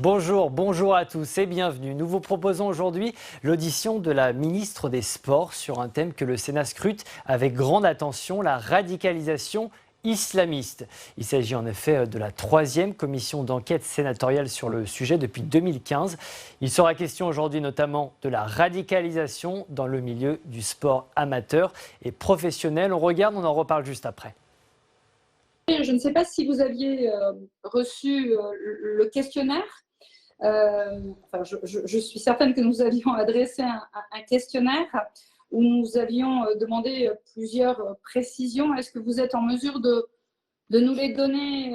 Bonjour à tous et bienvenue. Nous vous proposons aujourd'hui l'audition de la ministre des Sports sur un thème que le Sénat scrute avec grande attention, la radicalisation islamiste. Il s'agit en effet de la troisième commission d'enquête sénatoriale sur le sujet depuis 2015. Il sera question aujourd'hui notamment de la radicalisation dans le milieu du sport amateur et professionnel. On en reparle juste après. Je ne sais pas si vous aviez reçu le questionnaire. Je suis certaine que nous avions adressé un questionnaire où nous avions demandé plusieurs précisions. Est-ce que vous êtes en mesure de nous les donner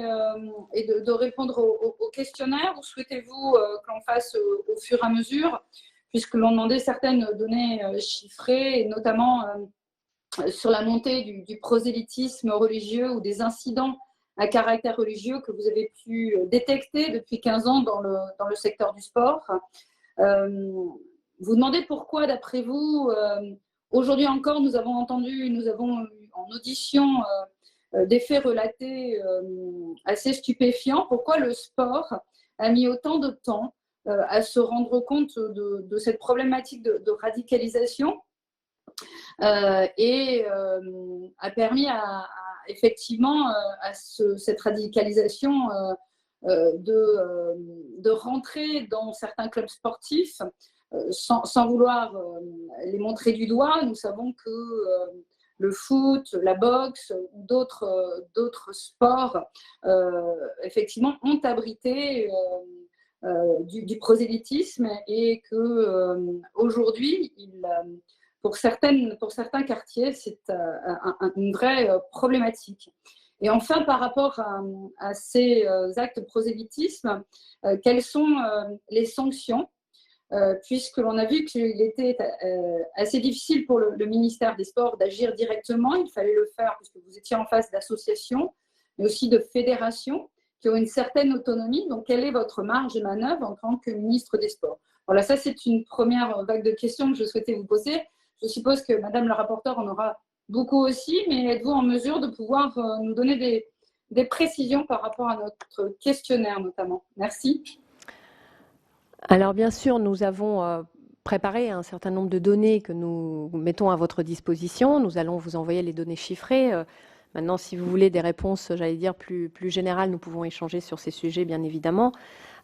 et de répondre au questionnaire, ou souhaitez-vous que l'on fasse au fur et à mesure, puisque l'on demandait certaines données chiffrées, et notamment sur la montée du prosélytisme religieux ou des incidents à caractère religieux que vous avez pu détecter depuis 15 ans dans le secteur du sport. Vous demandez pourquoi, d'après vous, aujourd'hui encore, nous avons eu en audition des faits relatés assez stupéfiants. Pourquoi le sport a mis autant de temps à se rendre compte de cette problématique de radicalisation et a permis effectivement à cette radicalisation de rentrer dans certains clubs sportifs sans vouloir les montrer du doigt. Nous savons que le foot, la boxe ou d'autres sports effectivement ont abrité du prosélytisme, et que aujourd'hui pour certains quartiers, c'est une vraie problématique. Et enfin, par rapport à ces actes de prosélytisme, quelles sont les sanctions, puisque l'on a vu qu'il était assez difficile pour le ministère des Sports d'agir directement. Il fallait le faire puisque vous étiez en face d'associations, mais aussi de fédérations qui ont une certaine autonomie. Donc, quelle est votre marge de manœuvre en tant que ministre des Sports? Voilà, ça, c'est une première vague de questions que je souhaitais vous poser. Je suppose que Madame la rapporteure en aura beaucoup aussi, mais êtes-vous en mesure de pouvoir nous donner des précisions par rapport à notre questionnaire notamment? Merci. Alors bien sûr, nous avons préparé un certain nombre de données que nous mettons à votre disposition. Nous allons vous envoyer les données chiffrées. Maintenant, si vous voulez des réponses, j'allais dire, plus générales, nous pouvons échanger sur ces sujets, bien évidemment.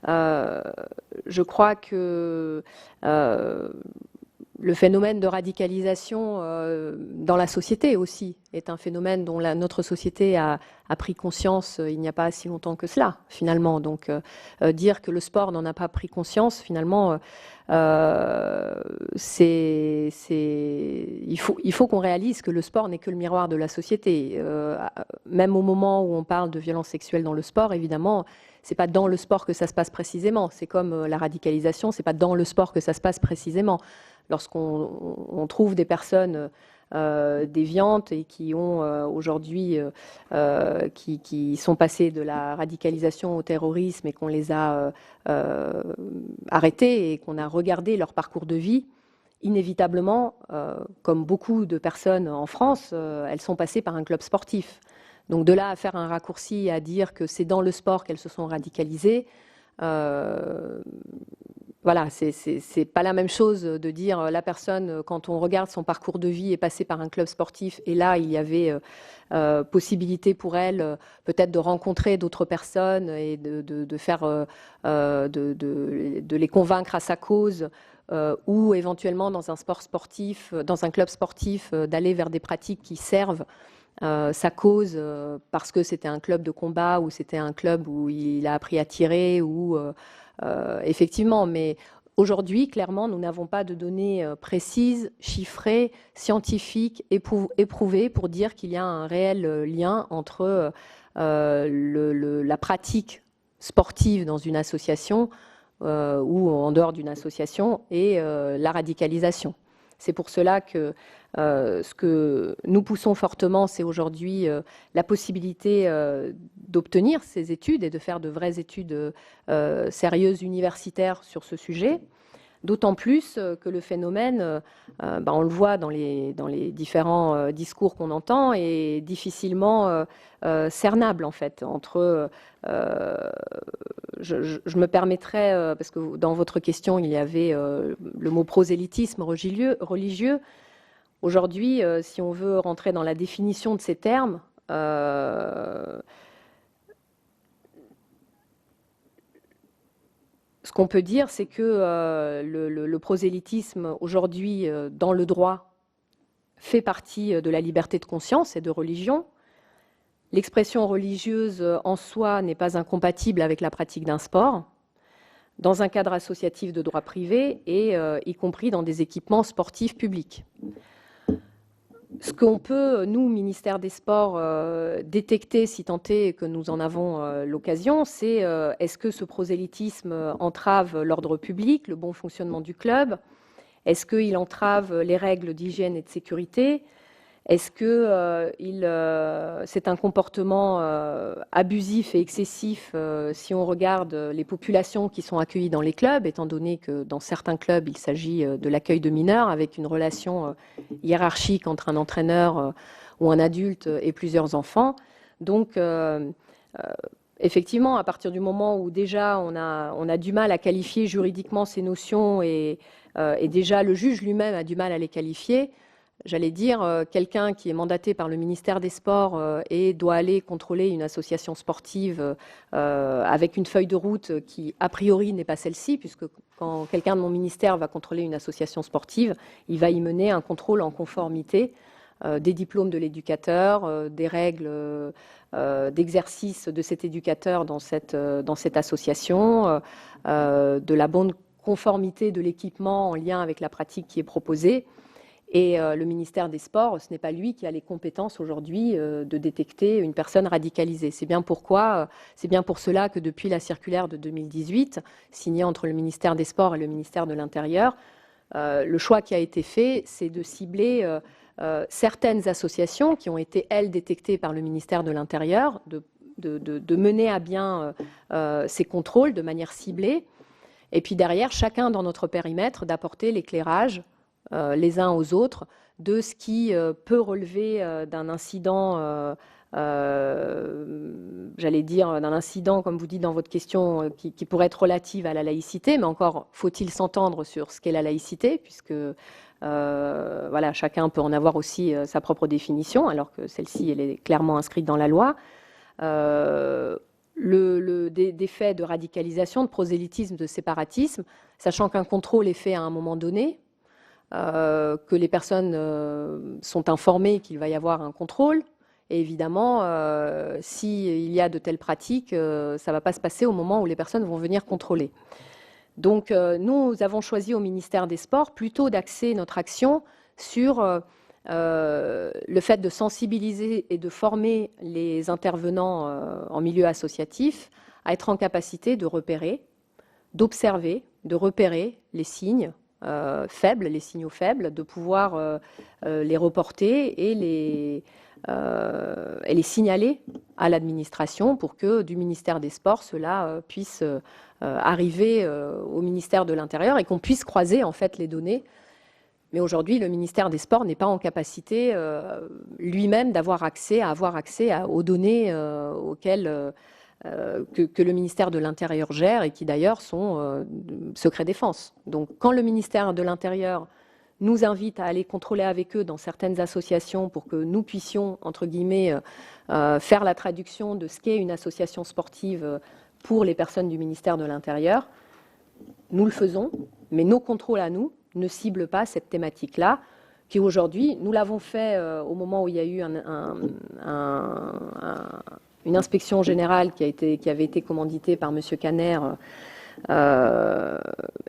Je crois que le phénomène de radicalisation dans la société aussi est un phénomène dont notre société a pris conscience il n'y a pas si longtemps que cela, finalement. Donc, dire que le sport n'en a pas pris conscience, finalement, il faut qu'on réalise que le sport n'est que le miroir de la société. Même au moment où on parle de violences sexuelles dans le sport, évidemment, c'est pas dans le sport que ça se passe précisément. C'est comme la radicalisation, c'est pas dans le sport que ça se passe précisément. Lorsqu'on trouve des personnes déviantes et qui ont aujourd'hui, qui sont passées de la radicalisation au terrorisme, et qu'on les a arrêtées et qu'on a regardé leur parcours de vie, inévitablement, comme beaucoup de personnes en France, elles sont passées par un club sportif. Donc de là à faire un raccourci, à dire que c'est dans le sport qu'elles se sont radicalisées, voilà, c'est pas la même chose de dire la personne, quand on regarde son parcours de vie, est passée par un club sportif, et là il y avait possibilité pour elle peut-être de rencontrer d'autres personnes et de faire de les convaincre à sa cause, ou éventuellement dans un sport sportif, dans un club sportif, d'aller vers des pratiques qui servent sa cause, parce que c'était un club de combat, ou c'était un club où il a appris à tirer, ou effectivement. Mais aujourd'hui, clairement, nous n'avons pas de données précises, chiffrées, scientifiques, éprouvées, pour dire qu'il y a un réel lien entre la pratique sportive dans une association ou en dehors d'une association et la radicalisation. C'est pour cela que ce que nous poussons fortement, c'est aujourd'hui la possibilité d'obtenir ces études et de faire de vraies études sérieuses universitaires sur ce sujet. D'autant plus que le phénomène, on le voit dans les différents discours qu'on entend, est difficilement cernable en fait. Je me permettrais, parce que dans votre question il y avait le mot prosélytisme religieux. Aujourd'hui, si on veut rentrer dans la définition de ces termes, ce qu'on peut dire, c'est que le prosélytisme, aujourd'hui, dans le droit, fait partie de la liberté de conscience et de religion. L'expression religieuse en soi n'est pas incompatible avec la pratique d'un sport, dans un cadre associatif de droit privé et y compris dans des équipements sportifs publics. Ce qu'on peut, nous, ministère des Sports, détecter, si tant est que nous en avons l'occasion, c'est est-ce que ce prosélytisme entrave l'ordre public, le bon fonctionnement du club? Est-ce qu'il entrave les règles d'hygiène et de sécurité? Est-ce que c'est un comportement abusif et excessif si on regarde les populations qui sont accueillies dans les clubs, étant donné que dans certains clubs, il s'agit de l'accueil de mineurs avec une relation hiérarchique entre un entraîneur ou un adulte et plusieurs enfants. Donc, effectivement, à partir du moment où déjà on a du mal à qualifier juridiquement ces notions et déjà le juge lui-même a du mal à les qualifier, j'allais dire, quelqu'un qui est mandaté par le ministère des Sports et doit aller contrôler une association sportive avec une feuille de route qui, a priori, n'est pas celle-ci, puisque quand quelqu'un de mon ministère va contrôler une association sportive, il va y mener un contrôle en conformité des diplômes de l'éducateur, des règles d'exercice de cet éducateur dans cette association, de la bonne conformité de l'équipement en lien avec la pratique qui est proposée. Et le ministère des Sports, ce n'est pas lui qui a les compétences aujourd'hui de détecter une personne radicalisée. C'est bien pour cela que depuis la circulaire de 2018, signée entre le ministère des Sports et le ministère de l'Intérieur, le choix qui a été fait, c'est de cibler certaines associations qui ont été, elles, détectées par le ministère de l'Intérieur, de mener à bien ces contrôles de manière ciblée. Et puis derrière, chacun dans notre périmètre, d'apporter l'éclairage les uns aux autres de ce qui peut relever d'un incident, j'allais dire d'un incident, comme vous dites dans votre question, qui pourrait être relative à la laïcité, mais encore faut-il s'entendre sur ce qu'est la laïcité, puisque voilà, chacun peut en avoir aussi sa propre définition, alors que celle-ci, elle est clairement inscrite dans la loi. Des faits de radicalisation, de prosélytisme, de séparatisme, sachant qu'un contrôle est fait à un moment donné, que les personnes sont informées qu'il va y avoir un contrôle. Et évidemment, s'il y a de telles pratiques, ça ne va pas se passer au moment où les personnes vont venir contrôler. Donc, nous avons choisi au ministère des Sports plutôt d'axer notre action sur le fait de sensibiliser et de former les intervenants en milieu associatif à être en capacité de repérer, d'observer, de repérer les signes faibles, les signaux faibles, de pouvoir les reporter et les signaler à l'administration pour que du ministère des Sports, cela puisse arriver au ministère de l'Intérieur et qu'on puisse croiser en fait les données. Mais aujourd'hui, le ministère des Sports n'est pas en capacité lui-même d'avoir accès aux données auxquelles que le ministère de l'Intérieur gère et qui d'ailleurs sont secret défense. Donc quand le ministère de l'Intérieur nous invite à aller contrôler avec eux dans certaines associations pour que nous puissions, entre guillemets, faire la traduction de ce qu'est une association sportive pour les personnes du ministère de l'Intérieur, nous le faisons, mais nos contrôles à nous ne ciblent pas cette thématique-là, qui aujourd'hui, nous l'avons fait au moment où il y a eu une inspection générale qui avait été commanditée par M. Caner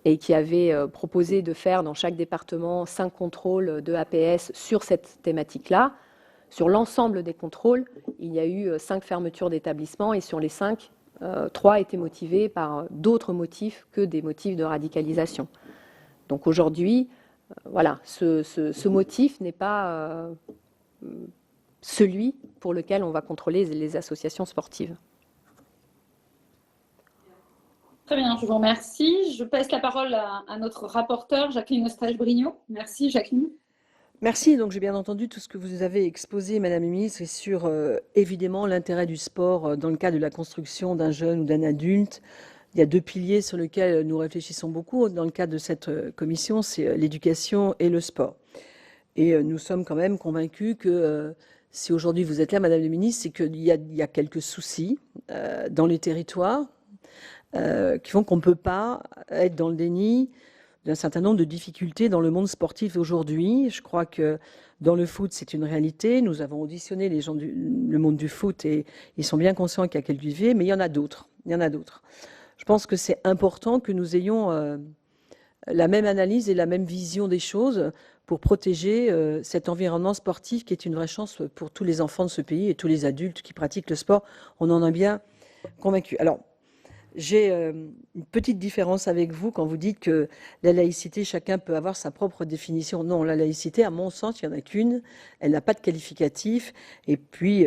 et qui avait proposé de faire dans chaque département 5 contrôles de APS sur cette thématique-là. Sur l'ensemble des contrôles, il y a eu 5 fermetures d'établissements et sur les 5, 3 étaient motivés par d'autres motifs que des motifs de radicalisation. Donc aujourd'hui, voilà, ce motif n'est pas celui pour lequel on va contrôler les associations sportives. Très bien, je vous remercie. Je passe la parole à notre rapporteure, Jacqueline Eustache-Brinio. Merci, Jacqueline. Merci. Donc, j'ai bien entendu tout ce que vous avez exposé, Madame la Ministre, et sur évidemment l'intérêt du sport dans le cadre de la construction d'un jeune ou d'un adulte. Il y a 2 piliers sur lesquels nous réfléchissons beaucoup dans le cadre de cette commission, c'est l'éducation et le sport. Et nous sommes quand même convaincus que si aujourd'hui vous êtes là, Madame la Ministre, c'est qu'il y a quelques soucis dans les territoires qui font qu'on ne peut pas être dans le déni d'un certain nombre de difficultés dans le monde sportif aujourd'hui. Je crois que dans le foot, c'est une réalité. Nous avons auditionné les gens le monde du foot et ils sont bien conscients qu'il y a quelques difficultés, mais il y en a d'autres. Il y en a d'autres. Je pense que c'est important que nous ayons la même analyse et la même vision des choses pour protéger cet environnement sportif qui est une vraie chance pour tous les enfants de ce pays et tous les adultes qui pratiquent le sport. On en est bien convaincus. Alors, j'ai une petite différence avec vous quand vous dites que la laïcité, chacun peut avoir sa propre définition. Non, la laïcité, à mon sens, il n'y en a qu'une. Elle n'a pas de qualificatif. Et puis,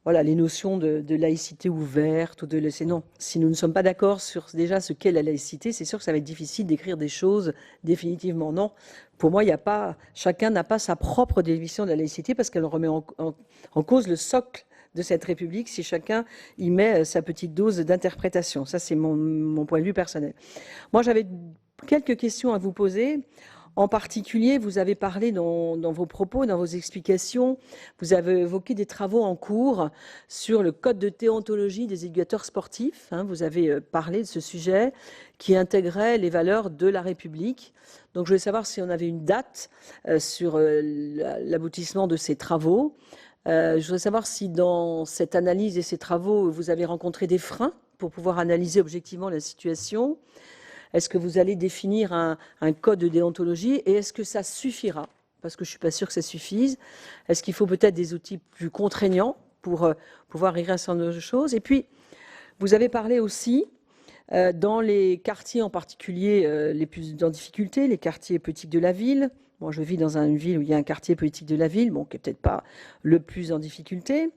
voilà, les notions de laïcité ouverte ou de laisser. Non, si nous ne sommes pas d'accord sur déjà ce qu'est la laïcité, c'est sûr que ça va être difficile d'écrire des choses définitivement. Non, pour moi, il n'y a pas. Chacun n'a pas sa propre définition de la laïcité parce qu'elle remet en cause le socle de cette République si chacun y met sa petite dose d'interprétation. Ça, c'est mon point de vue personnel. Moi, j'avais quelques questions à vous poser. En particulier, vous avez parlé dans vos propos, dans vos explications, vous avez évoqué des travaux en cours sur le code de déontologie des éducateurs sportifs. Vous avez parlé de ce sujet qui intégrait les valeurs de la République. Donc, je voulais savoir si on avait une date sur l'aboutissement de ces travaux. Je voudrais savoir si dans cette analyse et ces travaux, vous avez rencontré des freins pour pouvoir analyser objectivement la situation. Est-ce que vous allez définir un code de déontologie et est-ce que ça suffira? Parce que je ne suis pas sûre que ça suffise. Est-ce qu'il faut peut-être des outils plus contraignants pour pouvoir régler un certain nombre de choses? Et puis, vous avez parlé aussi dans les quartiers en particulier les plus en difficulté, les quartiers politiques de la ville. Moi, je vis dans une ville où il y a un quartier politique de la ville, bon, qui n'est peut-être pas le plus en difficulté.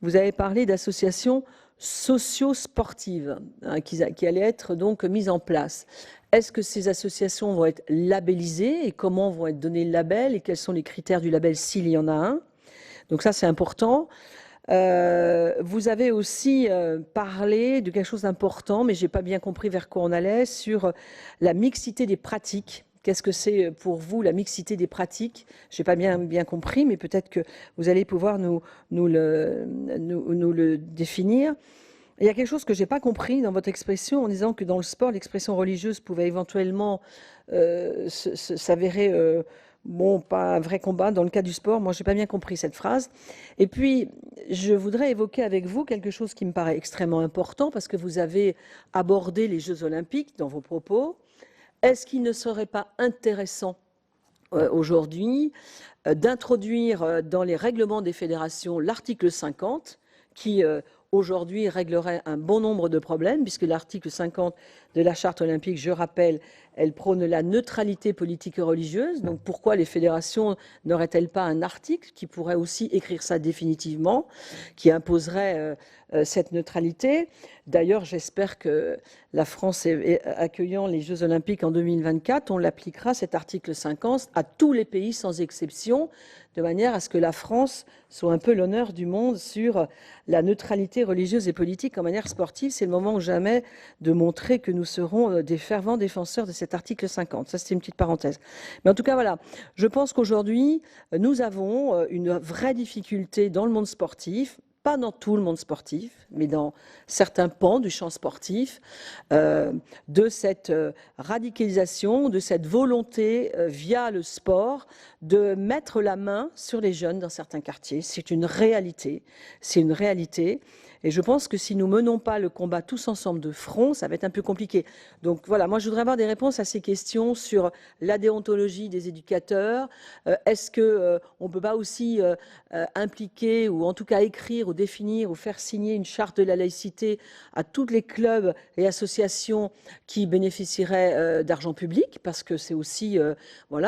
Vous avez parlé d'associations socio-sportives qui allaient être donc mises en place. Est-ce que ces associations vont être labellisées et comment vont être donnés le label et quels sont les critères du label s'il y en a un? Donc ça, c'est important. Vous avez aussi parlé de quelque chose d'important, mais je n'ai pas bien compris vers quoi on allait, sur la mixité des pratiques. Qu'est-ce que c'est pour vous la mixité des pratiques? Je n'ai pas bien compris, mais peut-être que vous allez pouvoir nous le définir. Il y a quelque chose que je n'ai pas compris dans votre expression en disant que dans le sport, l'expression religieuse pouvait éventuellement s'avérer pas un vrai combat dans le cas du sport. Moi, je n'ai pas bien compris cette phrase. Et puis, je voudrais évoquer avec vous quelque chose qui me paraît extrêmement important parce que vous avez abordé les Jeux Olympiques dans vos propos. Est-ce qu'il ne serait pas intéressant aujourd'hui d'introduire dans les règlements des fédérations l'article 50 qui aujourd'hui réglerait un bon nombre de problèmes puisque l'article 50 de la Charte olympique, je rappelle, elle prône la neutralité politique et religieuse. Donc pourquoi les fédérations n'auraient-elles pas un article qui pourrait aussi écrire ça définitivement, qui imposerait cette neutralité? D'ailleurs, j'espère que la France, accueillant les Jeux Olympiques en 2024, on l'appliquera, cet article 50, à tous les pays sans exception, de manière à ce que la France soit un peu l'honneur du monde sur la neutralité religieuse et politique en manière sportive. C'est le moment ou jamais de montrer que nous serons des fervents défenseurs de cet article 50. Ça, c'était une petite parenthèse. Mais en tout cas, voilà, je pense qu'aujourd'hui, nous avons une vraie difficulté dans le monde sportif, pas dans tout le monde sportif, mais dans certains pans du champ sportif, de cette radicalisation, de cette volonté via le sport de mettre la main sur les jeunes dans certains quartiers. C'est une réalité, c'est une réalité. Et je pense que si nous menons pas le combat tous ensemble de front, ça va être un peu compliqué. Donc voilà, moi je voudrais avoir des réponses à ces questions sur la déontologie des éducateurs. Est-ce qu'on ne peut pas aussi impliquer ou en tout cas écrire ou définir ou faire signer une charte de la laïcité à tous les clubs et associations qui bénéficieraient d'argent public, parce que c'est aussi, on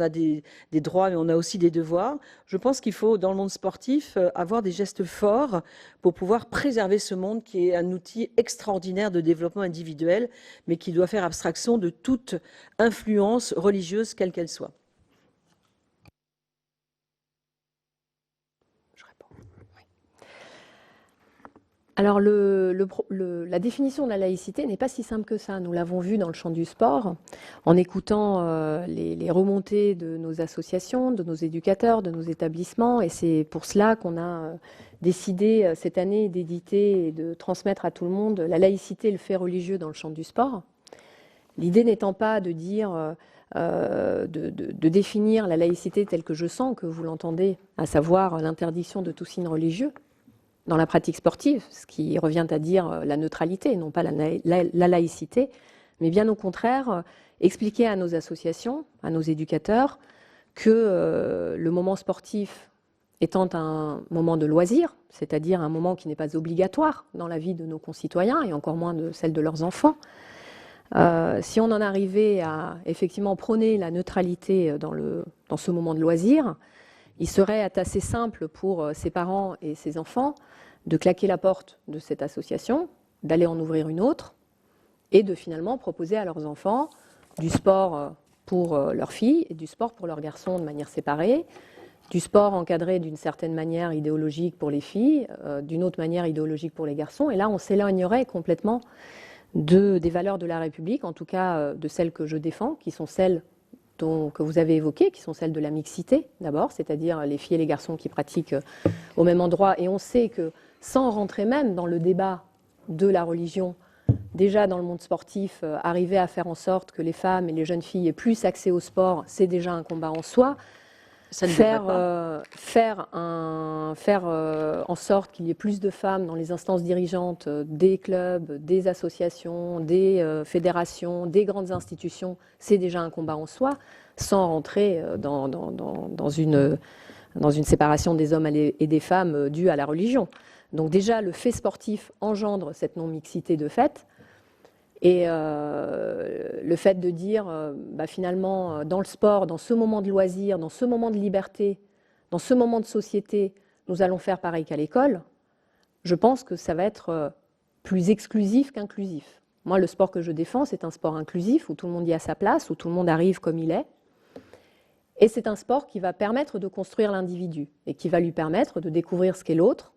a des droits mais on a aussi des devoirs. Je pense qu'il faut dans le monde sportif avoir des gestes forts pour pouvoir préserver ce monde qui est un outil extraordinaire de développement individuel, mais qui doit faire abstraction de toute influence religieuse, quelle qu'elle soit. Je réponds. Oui. Alors, la définition de la laïcité n'est pas si simple que ça. Nous l'avons vu dans le champ du sport, en écoutant les remontées de nos associations, de nos éducateurs, de nos établissements. Et c'est pour cela qu'on a décidé cette année d'éditer et de transmettre à tout le monde la laïcité et le fait religieux dans le champ du sport. L'idée n'étant pas de dire, de définir la laïcité telle que je sens que vous l'entendez, à savoir l'interdiction de tout signe religieux dans la pratique sportive, ce qui revient à dire la neutralité, non pas la laïcité, mais bien au contraire, expliquer à nos associations, à nos éducateurs, que le moment sportif étant un moment de loisir, c'est-à-dire un moment qui n'est pas obligatoire dans la vie de nos concitoyens, et encore moins de celle de leurs enfants, si on en arrivait à effectivement prôner la neutralité dans ce moment de loisir, il serait assez simple pour ses parents et ses enfants de claquer la porte de cette association, d'aller en ouvrir une autre et de finalement proposer à leurs enfants du sport pour leurs filles et du sport pour leurs garçons de manière séparée, du sport encadré d'une certaine manière idéologique pour les filles, d'une autre manière idéologique pour les garçons. Et là, on s'éloignerait complètement des valeurs de la République, en tout cas de celles que je défends, qui sont celles que vous avez évoquées, qui sont celles de la mixité d'abord, c'est-à-dire les filles et les garçons qui pratiquent au même endroit. Et on sait que sans rentrer même dans le débat de la religion, déjà dans le monde sportif, arriver à faire en sorte que les femmes et les jeunes filles aient plus accès au sport, c'est déjà un combat en soi. Faire en sorte qu'il y ait plus de femmes dans les instances dirigeantes des clubs, des associations, des fédérations, des grandes institutions, c'est déjà un combat en soi, sans rentrer dans une séparation des hommes et des femmes due à la religion. Donc déjà, le fait sportif engendre cette non-mixité de fait. Et le fait de dire, finalement, dans le sport, dans ce moment de loisir, dans ce moment de liberté, dans ce moment de société, nous allons faire pareil qu'à l'école, je pense que ça va être plus exclusif qu'inclusif. Moi, le sport que je défends, c'est un sport inclusif, où tout le monde y a sa place, où tout le monde arrive comme il est. Et c'est un sport qui va permettre de construire l'individu et qui va lui permettre de découvrir ce qu'est l'autre,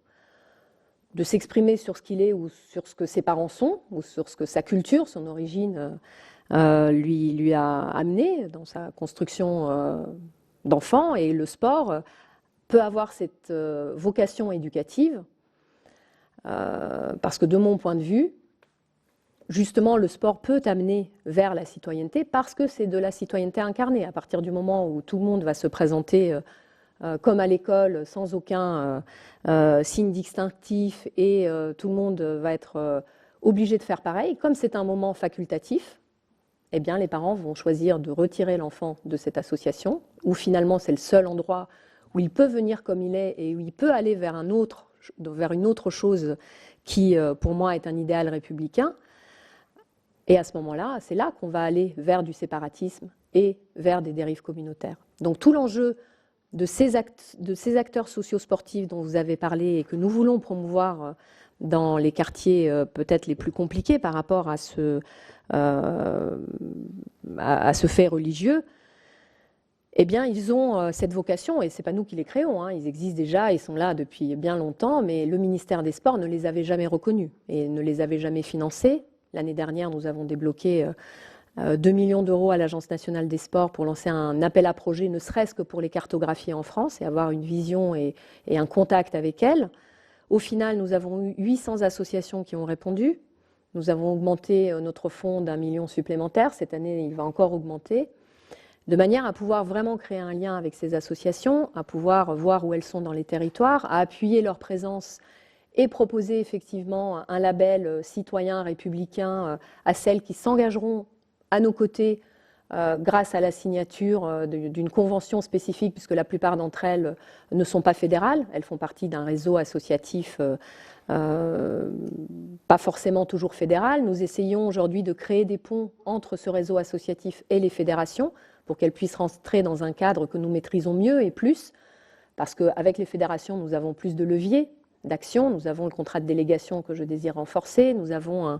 de s'exprimer sur ce qu'il est ou sur ce que ses parents sont ou sur ce que sa culture, son origine lui a amené dans sa construction d'enfant. Et le sport peut avoir cette vocation éducative parce que de mon point de vue, justement, le sport peut amener vers la citoyenneté parce que c'est de la citoyenneté incarnée. À partir du moment où tout le monde va se présenter comme à l'école, sans aucun signe distinctif, et tout le monde va être obligé de faire pareil. Comme c'est un moment facultatif, eh bien, les parents vont choisir de retirer l'enfant de cette association, où finalement c'est le seul endroit où il peut venir comme il est et où il peut aller vers une autre chose qui, pour moi, est un idéal républicain. Et à ce moment-là, c'est là qu'on va aller vers du séparatisme et vers des dérives communautaires. Donc tout l'enjeu de ces acteurs sociosportifs dont vous avez parlé et que nous voulons promouvoir dans les quartiers peut-être les plus compliqués par rapport à ce fait religieux, eh bien, ils ont cette vocation, et ce n'est pas nous qui les créons, ils existent déjà, ils sont là depuis bien longtemps, mais le ministère des Sports ne les avait jamais reconnus et ne les avait jamais financés. L'année dernière, nous avons débloqué 2 millions d'euros à l'Agence nationale des sports pour lancer un appel à projet, ne serait-ce que pour les cartographier en France et avoir une vision et un contact avec elles. Au final, nous avons eu 800 associations qui ont répondu. Nous avons augmenté notre fonds d'1 million supplémentaire. Cette année, il va encore augmenter, de manière à pouvoir vraiment créer un lien avec ces associations, à pouvoir voir où elles sont dans les territoires, à appuyer leur présence et proposer effectivement un label citoyen républicain à celles qui s'engageront à nos côtés grâce à la signature d'une convention spécifique, puisque la plupart d'entre elles ne sont pas fédérales, elles font partie d'un réseau associatif pas forcément toujours fédéral. Nous essayons aujourd'hui de créer des ponts entre ce réseau associatif et les fédérations pour qu'elles puissent rentrer dans un cadre que nous maîtrisons mieux et plus, parce qu'avec les fédérations, nous avons plus de leviers d'action. Nous avons le contrat de délégation que je désire renforcer. Nous avons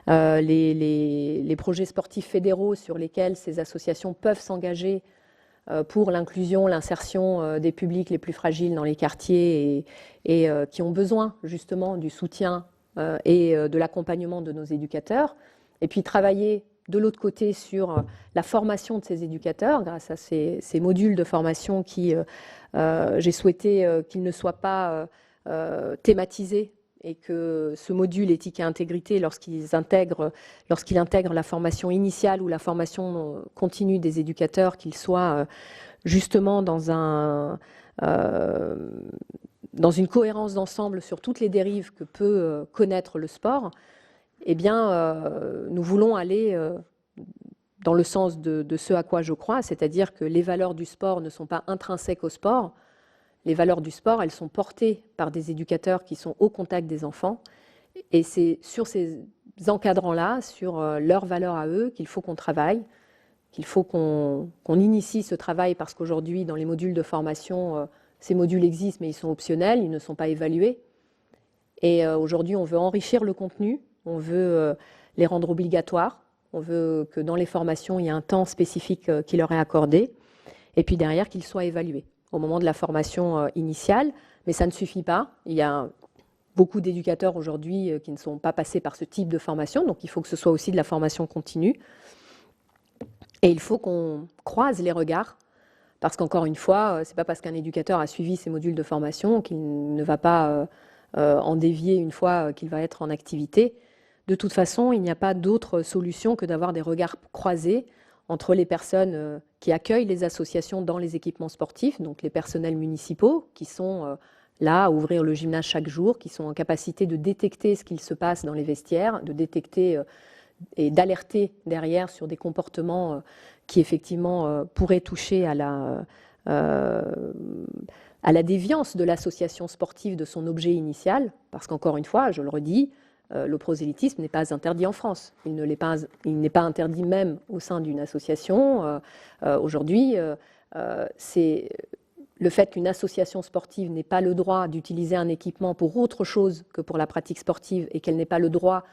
les projets sportifs fédéraux sur lesquels ces associations peuvent s'engager pour l'inclusion, l'insertion des publics les plus fragiles dans les quartiers et qui ont besoin justement du soutien et de l'accompagnement de nos éducateurs. Et puis travailler de l'autre côté sur la formation de ces éducateurs grâce à ces modules de formation qui, j'ai souhaité qu'ils ne soient pas thématisés et que ce module éthique et intégrité, lorsqu'il intègre la formation initiale ou la formation continue des éducateurs, qu'il soit justement dans une cohérence d'ensemble sur toutes les dérives que peut connaître le sport, eh bien, nous voulons aller dans le sens de ce à quoi je crois, c'est-à-dire que les valeurs du sport ne sont pas intrinsèques au sport. Les valeurs du sport, elles sont portées par des éducateurs qui sont au contact des enfants. Et c'est sur ces encadrans-là, sur leurs valeurs à eux, qu'il faut qu'on travaille, qu'il faut qu'on initie ce travail, parce qu'aujourd'hui, dans les modules de formation, ces modules existent, mais ils sont optionnels, ils ne sont pas évalués. Et aujourd'hui, on veut enrichir le contenu, on veut les rendre obligatoires, on veut que dans les formations, il y ait un temps spécifique qui leur est accordé, et puis derrière, qu'ils soient évalués au moment de la formation initiale. Mais ça ne suffit pas. Il y a beaucoup d'éducateurs aujourd'hui qui ne sont pas passés par ce type de formation, donc il faut que ce soit aussi de la formation continue. Et il faut qu'on croise les regards, parce qu'encore une fois, ce n'est pas parce qu'un éducateur a suivi ces modules de formation qu'il ne va pas en dévier une fois qu'il va être en activité. De toute façon, il n'y a pas d'autre solution que d'avoir des regards croisés entre les personnes qui accueillent les associations dans les équipements sportifs, donc les personnels municipaux qui sont là à ouvrir le gymnase chaque jour, qui sont en capacité de détecter ce qu'il se passe dans les vestiaires, de détecter et d'alerter derrière sur des comportements qui effectivement pourraient toucher à la déviance de l'association sportive de son objet initial, parce qu'encore une fois, je le redis, le prosélytisme n'est pas interdit en France. Il n'est pas interdit même au sein d'une association. Aujourd'hui, c'est le fait qu'une association sportive n'ait pas le droit d'utiliser un équipement pour autre chose que pour la pratique sportive et qu'elle n'ait pas le droit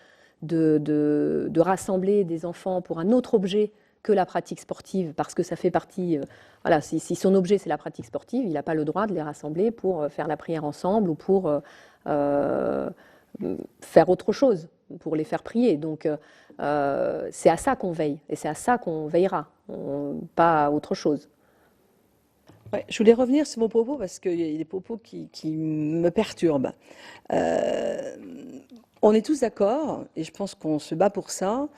de rassembler des enfants pour un autre objet que la pratique sportive, parce que ça fait partie... voilà, si son objet c'est la pratique sportive, il n'a pas le droit de les rassembler pour faire la prière ensemble ou pour... faire autre chose, pour les faire prier. Donc c'est à ça qu'on veille, et c'est à ça qu'on veillera, pas à autre chose. Ouais, je voulais revenir sur vos propos, parce qu'il y a des propos qui me perturbent. On est tous d'accord, et je pense qu'on se bat pour ça,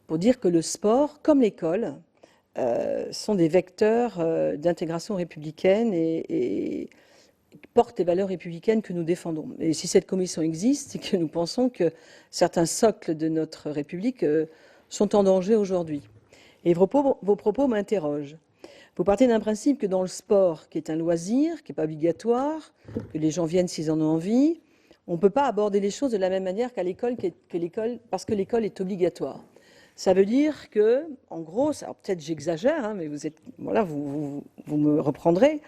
pour dire que le sport, comme l'école, sont des vecteurs d'intégration républicaine et portent les valeurs républicaines que nous défendons. Et si cette commission existe, c'est que nous pensons que certains socles de notre République sont en danger aujourd'hui. Et vos propos m'interrogent. Vous partez d'un principe que dans le sport, qui est un loisir, qui n'est pas obligatoire, que les gens viennent s'ils en ont envie, on ne peut pas aborder les choses de la même manière qu'à l'école, parce que l'école est obligatoire. Ça veut dire que, en gros, alors peut-être j'exagère, hein, mais vous me reprendrez,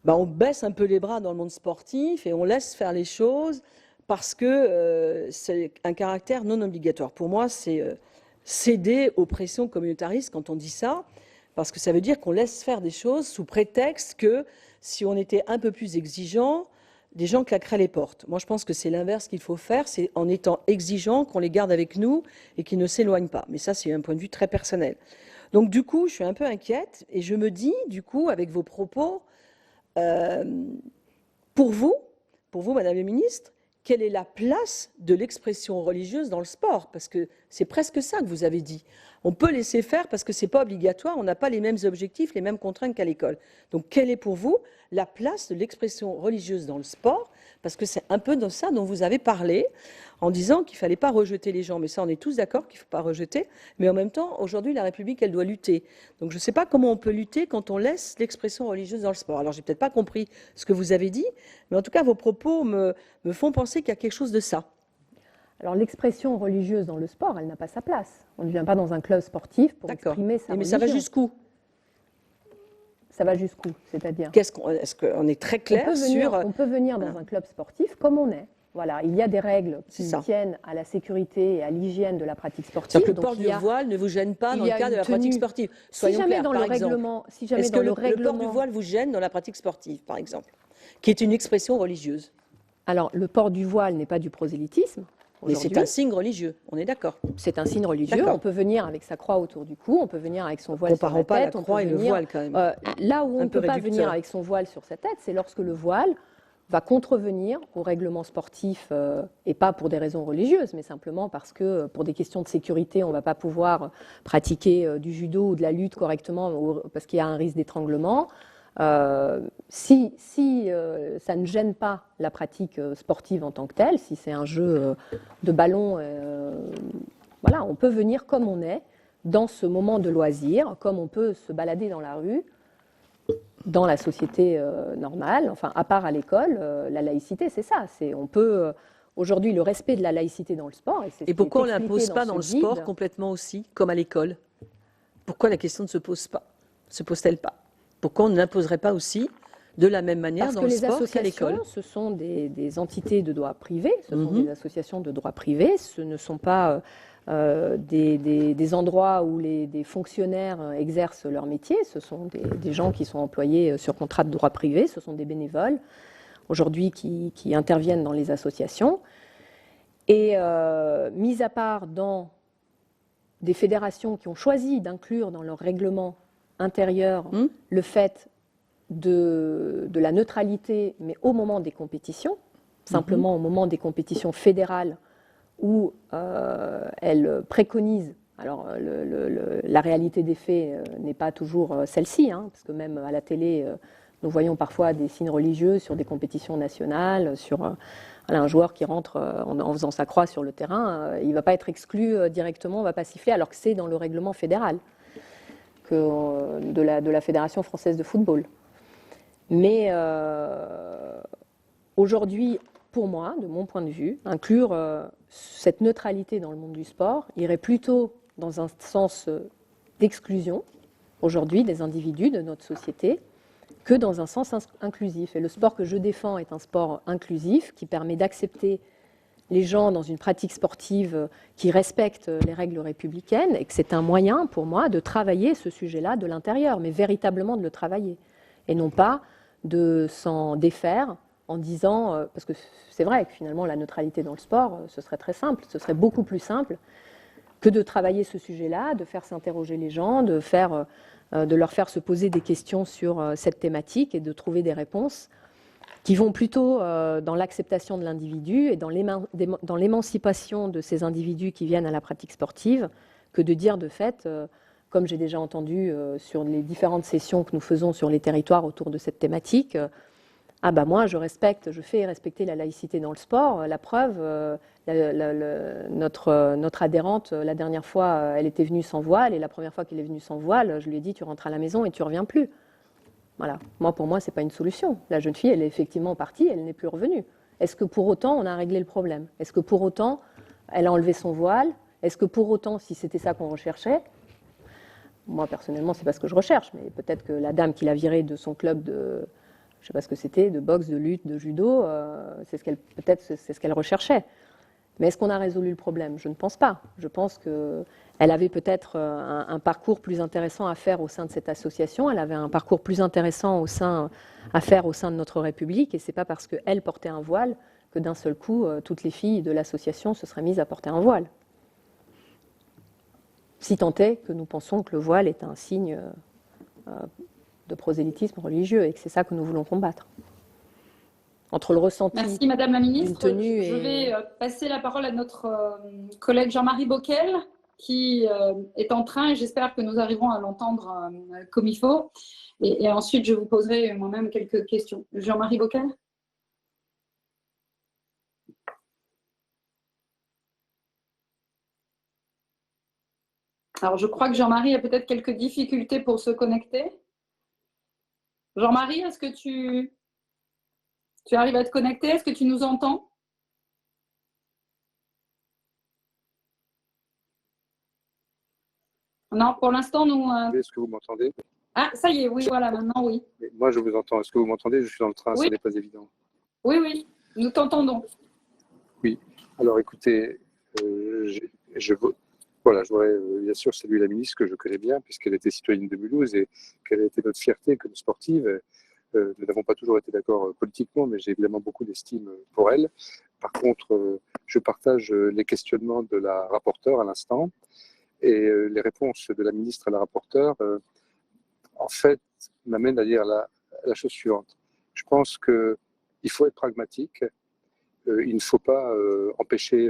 on baisse un peu les bras dans le monde sportif et on laisse faire les choses parce que c'est un caractère non obligatoire. Pour moi, c'est céder aux pressions communautaristes quand on dit ça, parce que ça veut dire qu'on laisse faire des choses sous prétexte que si on était un peu plus exigeant, des gens claqueraient les portes. Moi, je pense que c'est l'inverse qu'il faut faire, c'est en étant exigeant qu'on les garde avec nous et qu'ils ne s'éloignent pas. Mais ça, c'est un point de vue très personnel. Donc, du coup, je suis un peu inquiète et je me dis, du coup, avec vos propos, pour vous, Madame la Ministre, quelle est la place de l'expression religieuse dans le sport? Parce que c'est presque ça que vous avez dit. On peut laisser faire parce que ce n'est pas obligatoire, on n'a pas les mêmes objectifs, les mêmes contraintes qu'à l'école. Donc, quelle est pour vous la place de l'expression religieuse dans le sport? Parce que c'est un peu de ça dont vous avez parlé, en disant qu'il ne fallait pas rejeter les gens. Mais ça, on est tous d'accord qu'il ne faut pas rejeter. Mais en même temps, aujourd'hui, la République, elle doit lutter. Donc, je ne sais pas comment on peut lutter quand on laisse l'expression religieuse dans le sport. Alors, je n'ai peut-être pas compris ce que vous avez dit, mais en tout cas, vos propos me font penser qu'il y a quelque chose de ça. Alors, l'expression religieuse dans le sport, elle n'a pas sa place. On ne vient pas dans un club sportif pour exprimer sa religion. Mais ça va jusqu'où? Ça va jusqu'où? C'est-à-dire Est-ce qu'on est très clair sur… on peut venir dans un club sportif comme on est. Voilà, il y a des règles qui tiennent à la sécurité et à l'hygiène de la pratique sportive. Le port du voile ne vous gêne pas dans le cadre de la pratique sportive. Soyons clairs, par exemple. Est-ce que le port du voile vous gêne dans la pratique sportive, par exemple, qui est une expression religieuse? Alors, le port du voile n'est pas du prosélytisme. Mais c'est un signe religieux, on est d'accord. C'est un signe religieux. On peut venir avec sa croix autour du cou, on peut venir avec son voile sur la tête. Pas la croix et le voile quand même. Là où on ne peut pas venir avec son voile sur sa tête, c'est lorsque le voile va contrevenir au règlement sportif, et pas pour des raisons religieuses, mais simplement parce que pour des questions de sécurité, on ne va pas pouvoir pratiquer du judo ou de la lutte correctement parce qu'il y a un risque d'étranglement. Si ça ne gêne pas la pratique sportive en tant que telle, si c'est un jeu de ballon, voilà, on peut venir comme on est dans ce moment de loisir, comme on peut se balader dans la rue, dans la société normale, enfin à part à l'école, la laïcité, c'est ça. On peut aujourd'hui le respect de la laïcité dans le sport. Et pourquoi on ne l'impose pas dans le sport complètement aussi, comme à l'école? Pourquoi la question ne se pose-t-elle pas? Pourquoi on ne l'imposerait pas aussi de la même manière dans le sport qu'à l'école? Parce que les associations, ce sont des entités de droit privé, ce sont des associations de droit privé, ce ne sont pas des endroits où des fonctionnaires exercent leur métier, ce sont des gens qui sont employés sur contrat de droit privé, ce sont des bénévoles aujourd'hui qui interviennent dans les associations. Et mis à part dans des fédérations qui ont choisi d'inclure dans leur règlement intérieur le fait de la neutralité, mais au moment des compétitions, simplement au moment des compétitions fédérales où elles préconisent, alors la réalité des faits n'est pas toujours celle-ci, parce que même à la télé, nous voyons parfois des signes religieux sur des compétitions nationales, sur un joueur qui rentre en faisant sa croix sur le terrain, il ne va pas être exclu directement, on ne va pas siffler, alors que c'est dans le règlement fédéral de la Fédération française de football. Mais aujourd'hui, pour moi, de mon point de vue, inclure cette neutralité dans le monde du sport irait plutôt dans un sens d'exclusion, aujourd'hui, des individus de notre société, que dans un sens inclusif. Et le sport que je défends est un sport inclusif qui permet d'accepter les gens dans une pratique sportive qui respecte les règles républicaines et que c'est un moyen pour moi de travailler ce sujet-là de l'intérieur, mais véritablement de le travailler et non pas de s'en défaire en disant, parce que c'est vrai que finalement la neutralité dans le sport, ce serait très simple, ce serait beaucoup plus simple que de travailler ce sujet-là, de faire s'interroger les gens, de leur faire se poser des questions sur cette thématique et de trouver des réponses qui vont plutôt dans l'acceptation de l'individu et dans l'émancipation de ces individus qui viennent à la pratique sportive, que de dire de fait, comme j'ai déjà entendu sur les différentes sessions que nous faisons sur les territoires autour de cette thématique, ah bah moi je fais respecter la laïcité dans le sport. La preuve, notre adhérente, la dernière fois, elle était venue sans voile, et la première fois qu'elle est venue sans voile, je lui ai dit tu rentres à la maison et tu reviens plus. Voilà. Pour moi, ce n'est pas une solution. La jeune fille, elle est effectivement partie, elle n'est plus revenue. Est-ce que pour autant, on a réglé le problème? Est-ce que pour autant, elle a enlevé son voile? Est-ce que pour autant, si c'était ça qu'on recherchait, moi, personnellement, ce n'est pas ce que je recherche, mais peut-être que la dame qui l'a virée de son club de, je ne sais pas ce que c'était, de boxe, de lutte, de judo, peut-être c'est ce qu'elle recherchait. Mais est-ce qu'on a résolu le problème? Je ne pense pas. Je pense qu'elle avait peut-être un parcours plus intéressant à faire au sein de cette association. Elle avait un parcours plus intéressant à faire au sein de notre République. Et ce n'est pas parce qu'elle portait un voile que d'un seul coup, toutes les filles de l'association se seraient mises à porter un voile. Si tant est que nous pensons que le voile est un signe de prosélytisme religieux et que c'est ça que nous voulons combattre. Entre le ressenti. Merci Madame la Ministre. Je vais passer la parole à notre collègue Jean-Marie Bockel qui est en train, et j'espère que nous arriverons à l'entendre comme il faut. Et ensuite, je vous poserai moi-même quelques questions. Jean-Marie Bockel. Alors, je crois que Jean-Marie a peut-être quelques difficultés pour se connecter. Jean-Marie, est-ce que tu arrives à te connecter? Est-ce que tu nous entends? Non, pour l'instant, nous… Est-ce que vous m'entendez? Ah, ça y est, oui, voilà, maintenant, oui. Moi, je vous entends. Est-ce que vous m'entendez? Je suis dans le train, Oui. ce n'est pas évident. Oui, oui, nous t'entendons. Oui. Alors, écoutez, voilà, je voudrais bien sûr saluer la ministre que je connais bien, puisqu'elle était citoyenne de Mulhouse et qu'elle a été notre fierté comme sportive. Nous n'avons pas toujours été d'accord politiquement, mais j'ai évidemment beaucoup d'estime pour elle. Par contre, je partage les questionnements de la rapporteure à l'instant et les réponses de la ministre à la rapporteure, en fait, m'amènent à dire la chose suivante. Je pense qu'il faut être pragmatique. Il ne faut pas empêcher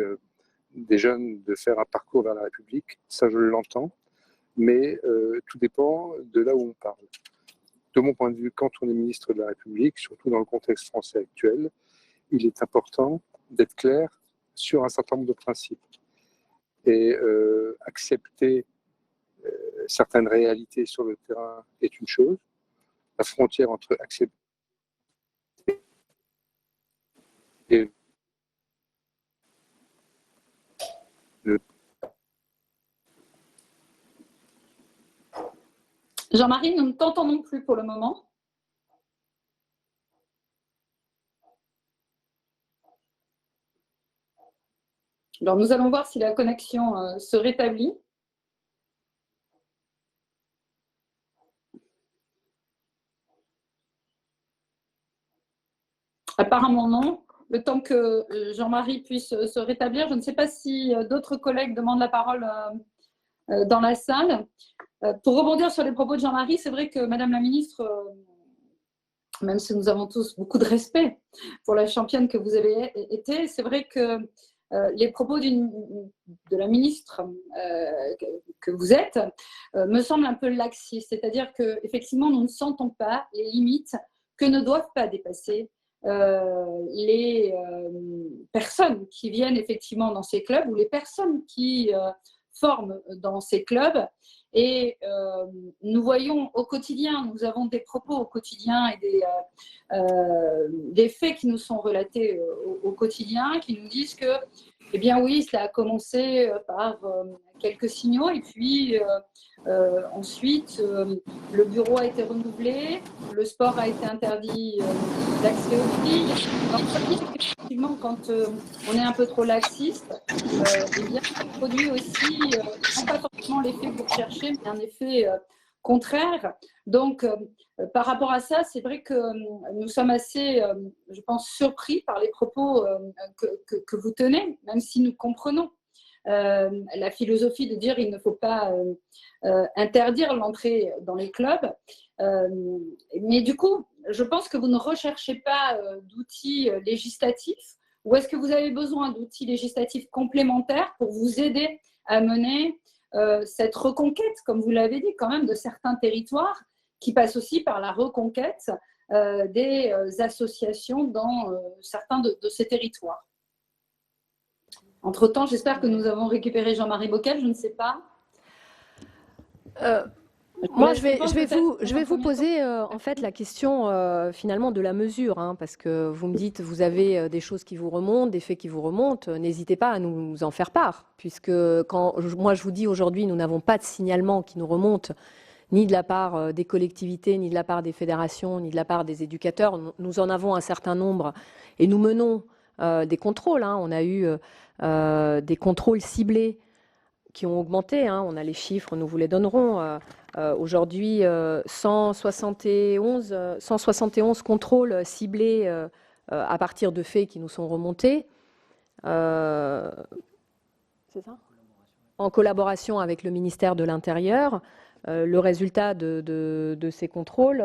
des jeunes de faire un parcours vers la République. Ça, je l'entends. Mais tout dépend de là où on parle. De mon point de vue, quand on est ministre de la République, surtout dans le contexte français actuel, il est important d'être clair sur un certain nombre de principes. Et accepter certaines réalités sur le terrain est une chose. La frontière entre accepter et Jean-Marie, nous ne t'entendons plus pour le moment. Alors, nous allons voir si la connexion se rétablit. Apparemment non. Le temps que Jean-Marie puisse se rétablir, je ne sais pas si d'autres collègues demandent la parole dans la salle. Pour rebondir sur les propos de Jean-Marie, c'est vrai que Madame la Ministre, même si nous avons tous beaucoup de respect pour la championne que vous avez été, c'est vrai que les propos de la ministre que vous êtes me semblent un peu laxistes. C'est-à-dire qu'effectivement, nous ne sentons pas les limites que ne doivent pas dépasser les personnes qui viennent effectivement dans ces clubs ou les personnes qui forment dans ces clubs. Et nous voyons au quotidien, nous avons des propos au quotidien et des faits qui nous sont relatés au quotidien, qui nous disent que, eh bien oui, cela a commencé par quelques signaux et puis ensuite le bureau a été renouvelé, le sport a été interdit d'accès aux filles. Donc, effectivement, quand on est un peu trop laxiste, eh bien, ça produit aussi, non pas forcément l'effet que vous recherchez, mais un effet contraire. Donc, par rapport à ça, c'est vrai que nous sommes assez, je pense, surpris par les propos que vous tenez, même si nous comprenons la philosophie de dire qu'il ne faut pas interdire l'entrée dans les clubs. Mais du coup, je pense que vous ne recherchez pas d'outils législatifs, ou est-ce que vous avez besoin d'outils législatifs complémentaires pour vous aider à mener cette reconquête, comme vous l'avez dit, quand même, de certains territoires, qui passe aussi par la reconquête des associations dans certains de ces territoires. Entre-temps, j'espère que nous avons récupéré Jean-Marie Bockel, je ne sais pas. Moi, je vais vous poser en fait la question finalement de la mesure, hein, parce que vous me dites vous avez des choses qui vous remontent, des faits qui vous remontent. N'hésitez pas à nous en faire part, puisque quand moi je vous dis aujourd'hui nous n'avons pas de signalement qui nous remonte, ni de la part des collectivités, ni de la part des fédérations, ni de la part des éducateurs. Nous en avons un certain nombre et nous menons des contrôles. Hein. On a eu des contrôles ciblés qui ont augmenté. Hein. On a les chiffres, nous vous les donnerons. Aujourd'hui, 171 contrôles ciblés à partir de faits qui nous sont remontés. C'est ça ? En collaboration avec le ministère de l'Intérieur. Le résultat de ces contrôles,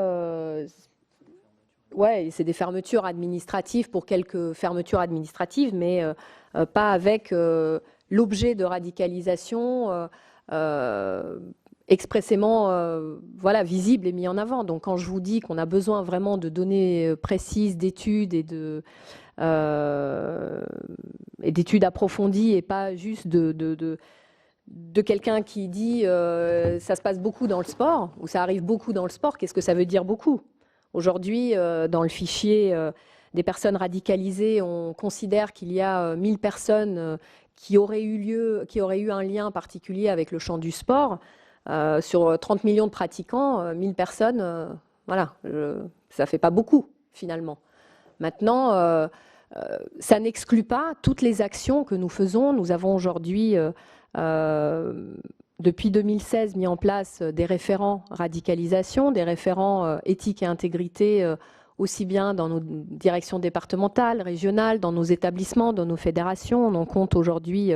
ouais, c'est des fermetures administratives pour quelques fermetures administratives, mais pas avec l'objet de radicalisation expressément voilà, visible et mis en avant. Donc quand je vous dis qu'on a besoin vraiment de données précises, d'études et d'études approfondies et pas juste de quelqu'un qui dit ça se passe beaucoup dans le sport ou ça arrive beaucoup dans le sport, qu'est-ce que ça veut dire beaucoup? Aujourd'hui, dans le fichier des personnes radicalisées, on considère qu'il y a 1000 personnes qui auraient eu un lien particulier avec le champ du sport. Sur 30 millions de pratiquants, 1000 personnes, voilà, ça ne fait pas beaucoup finalement. Maintenant, ça n'exclut pas toutes les actions que nous faisons. Nous avons aujourd'hui, depuis 2016, mis en place des référents radicalisation, des référents éthique et intégrité, aussi bien dans nos directions départementales, régionales, dans nos établissements, dans nos fédérations. On en compte aujourd'hui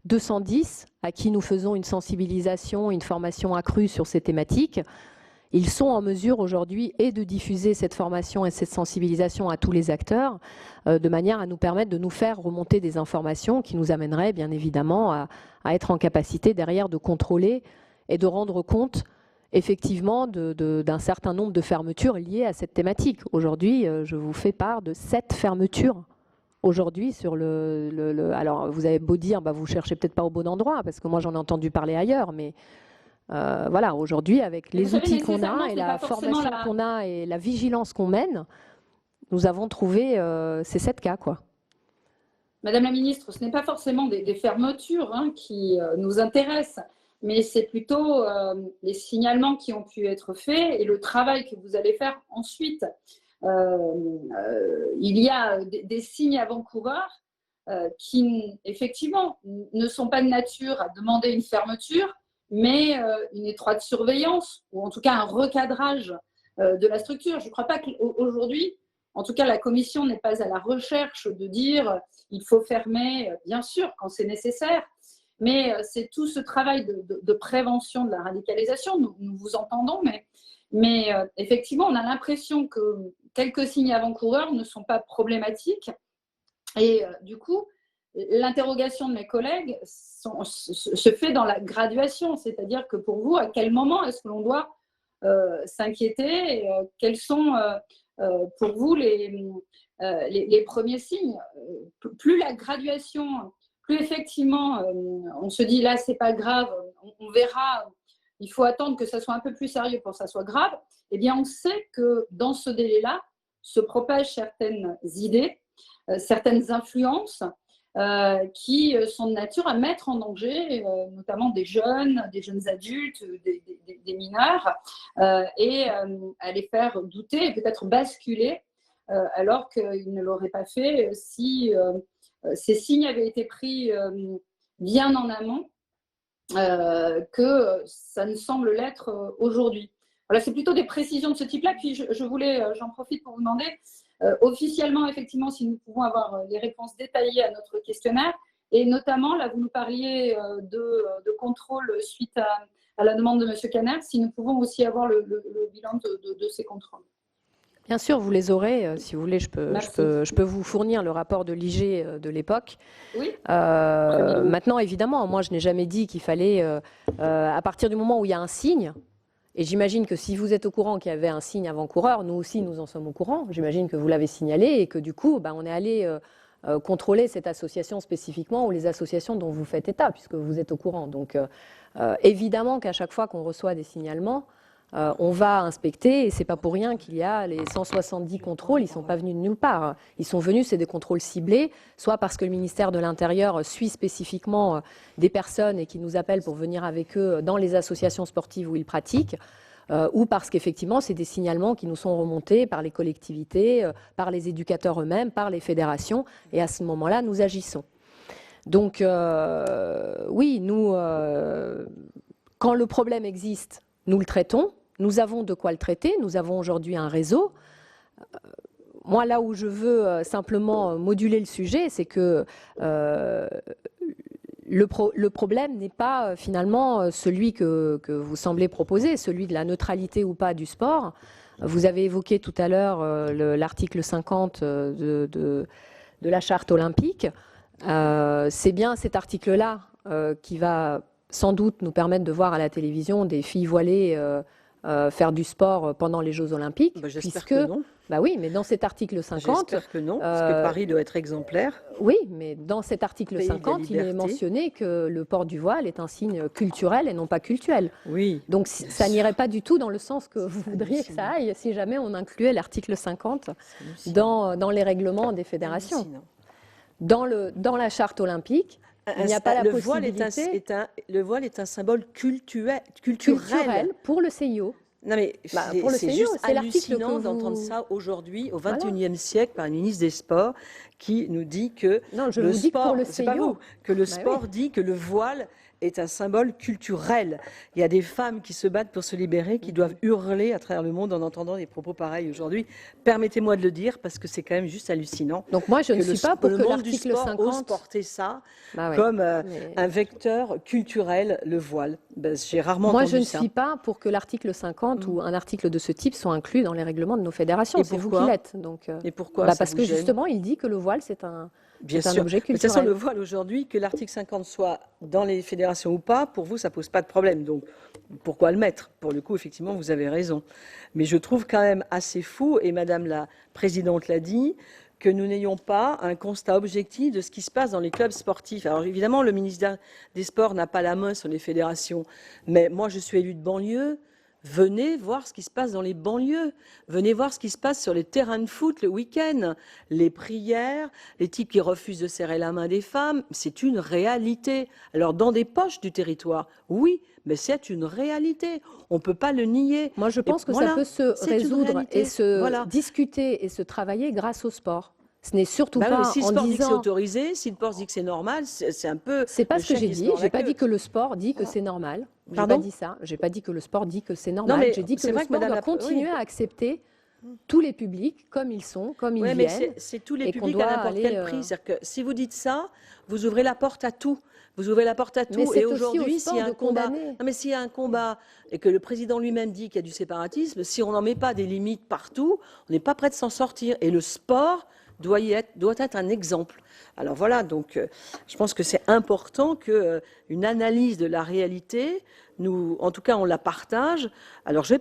210 à qui nous faisons une sensibilisation, une formation accrue sur ces thématiques. Ils sont en mesure aujourd'hui de diffuser cette formation et cette sensibilisation à tous les acteurs, de manière à nous permettre de nous faire remonter des informations qui nous amèneraient bien évidemment à être en capacité derrière de contrôler et de rendre compte effectivement d'un certain nombre de fermetures liées à cette thématique. Aujourd'hui, je vous fais part de 7 fermetures aujourd'hui sur alors vous avez beau dire, vous cherchez peut-être pas au bon endroit, parce que moi j'en ai entendu parler ailleurs, mais voilà, aujourd'hui, avec les outils qu'on a et la formation qu'on a et la vigilance qu'on mène, nous avons trouvé ces 7 cas, quoi. Madame la ministre, ce n'est pas forcément des fermetures qui nous intéressent, mais c'est plutôt les signalements qui ont pu être faits et le travail que vous allez faire ensuite. Il y a des signes avant-coureurs qui, effectivement, ne sont pas de nature à demander une fermeture, mais une étroite surveillance, ou en tout cas un recadrage de la structure. Je ne crois pas qu'aujourd'hui, en tout cas la Commission n'est pas à la recherche de dire il faut fermer, bien sûr, quand c'est nécessaire, mais c'est tout ce travail de prévention de la radicalisation, nous vous entendons, mais effectivement, on a l'impression que quelques signes avant-coureurs ne sont pas problématiques, et du coup, l'interrogation de mes collègues se fait dans la graduation, c'est-à-dire que pour vous, à quel moment est-ce que l'on doit s'inquiéter, quels sont pour vous les premiers signes. Plus la graduation, plus effectivement on se dit là c'est pas grave, on verra, il faut attendre que ça soit un peu plus sérieux pour que ça soit grave, eh bien on sait que dans ce délai-là se propagent certaines idées, certaines influences qui sont de nature à mettre en danger notamment des jeunes adultes, des mineurs, et à les faire douter et peut-être basculer alors qu'ils ne l'auraient pas fait si ces signes avaient été pris bien en amont, que ça ne semble l'être aujourd'hui. Voilà, c'est plutôt des précisions de ce type-là. Puis j'en profite pour vous demander officiellement, effectivement, si nous pouvons avoir les réponses détaillées à notre questionnaire. Et notamment, là, vous nous parliez de contrôle suite à la demande de M. Caner, si nous pouvons aussi avoir le bilan de ces contrôles. Bien sûr, vous les aurez. Si vous voulez, je peux vous fournir le rapport de l'IG de l'époque. Oui. Maintenant, évidemment, moi, je n'ai jamais dit qu'il fallait, à partir du moment où il y a un signe, et j'imagine que si vous êtes au courant qu'il y avait un signe avant-coureur, nous aussi, nous en sommes au courant. J'imagine que vous l'avez signalé et que du coup, on est allé contrôler cette association spécifiquement ou les associations dont vous faites état, puisque vous êtes au courant. Donc, évidemment qu'à chaque fois qu'on reçoit des signalements, on va inspecter, et c'est pas pour rien qu'il y a les 170 contrôles, ils ne sont pas venus de nulle part. Ils sont venus, c'est des contrôles ciblés, soit parce que le ministère de l'Intérieur suit spécifiquement des personnes et qui nous appellent pour venir avec eux dans les associations sportives où ils pratiquent, ou parce qu'effectivement, c'est des signalements qui nous sont remontés par les collectivités, par les éducateurs eux-mêmes, par les fédérations, et à ce moment-là, nous agissons. Donc, oui, nous, quand le problème existe, nous le traitons. Nous avons de quoi le traiter. Nous avons aujourd'hui un réseau. Moi, là où je veux simplement moduler le sujet, c'est que le problème n'est pas finalement celui que vous semblez proposer, celui de la neutralité ou pas du sport. Vous avez évoqué tout à l'heure l'article 50 de la charte olympique. C'est bien cet article-là qui va sans doute nous permettre de voir à la télévision des filles voilées faire du sport pendant les Jeux Olympiques. J'espère que non. Oui, mais dans cet article 50... J'espère que non, parce que Paris doit être exemplaire. Oui, mais dans cet article 50, il est mentionné que le port du voile est un signe culturel et non pas cultuel. Oui. Donc ça n'irait pas du tout dans le sens que vous voudriez que ça aille si jamais on incluait l'article 50 dans les règlements des fédérations. Dans la charte olympique, Il n'y a pas la le voile possibilité le voile est un symbole culturel. pour le CIO. Non mais Pour le c'est CIO, juste c'est l'article hallucinant que d'entendre vous... ça aujourd'hui, au Voilà. XXIe siècle, par un ministre des Sports qui nous dit que Non, je le vous dis que pour sport, le c'est pas CIO. vous, que le Bah sport oui. dit que le voile est un symbole culturel. Il y a des femmes qui se battent pour se libérer, qui doivent hurler à travers le monde en entendant des propos pareils aujourd'hui. Permettez-moi de le dire parce que c'est quand même juste hallucinant. Donc moi, je ne suis pas pour le que monde du l'article sport ose 50... porter ça Bah oui. comme Mais- un vecteur culturel, le voile. Ben, j'ai rarement Moi, entendu je ne ça. suis pas pour que l'article 50 ou un article de ce type soit inclus dans les règlements de nos fédérations. Et C'est vous pourquoi qui l'êtes. Donc, Et pourquoi ça parce vous que gêne? justement, il dit que le voile, c'est un Bien objet sûr. Mais de toute culturel. façon, le voile aujourd'hui, que l'article 50 soit dans les fédérations ou pas, pour vous, ça pose pas de problème. Donc, pourquoi le mettre? Pour le coup, effectivement, vous avez raison. Mais je trouve quand même assez fou, et Madame la Présidente l'a dit, que nous n'ayons pas un constat objectif de ce qui se passe dans les clubs sportifs. Alors évidemment, le ministère des Sports n'a pas la main sur les fédérations, mais moi, je suis élu de banlieue. Venez voir ce qui se passe dans les banlieues. Venez voir ce qui se passe sur les terrains de foot le week-end. Les prières, les types qui refusent de serrer la main des femmes, c'est une réalité. Alors, dans des poches du territoire, oui, mais c'est une réalité. On ne peut pas le nier. Moi, je pense que voilà, ça peut se c'est une résoudre réalité. et se Voilà. discuter et se travailler grâce au sport. Ce n'est surtout Bah oui, pas mais si le en sport dit que c'est disant... autorisé, si le sport dit que c'est normal, c'est un peu. C'est pas le ce que chien j'ai qui se dit. mord J'ai la pas queue. dit que le sport dit que c'est normal. J'ai Pardon pas dit ça. J'ai pas dit que le sport dit que c'est Non, normal. mais J'ai dit que c'est le vrai que sport Madame doit la- continuer oui. à accepter tous les publics comme ils sont, comme ils Oui, mais viennent. c'est tous les et qu'on publics doit à n'importe aller, quel prix. C'est-à-dire que si vous dites ça, vous ouvrez la porte à tout. Vous ouvrez la porte à Mais tout. c'est Et aussi au aujourd'hui, sport s'il y a de un combat, condamner. non, mais s'il y a un combat et que le président lui-même dit qu'il y a du séparatisme, si on n'en met pas des limites partout, on n'est pas prêt de s'en sortir. Et le sport doit être un exemple. Alors voilà, donc je pense que c'est important qu'une analyse de la réalité, nous, en tout cas, on la partage. Alors je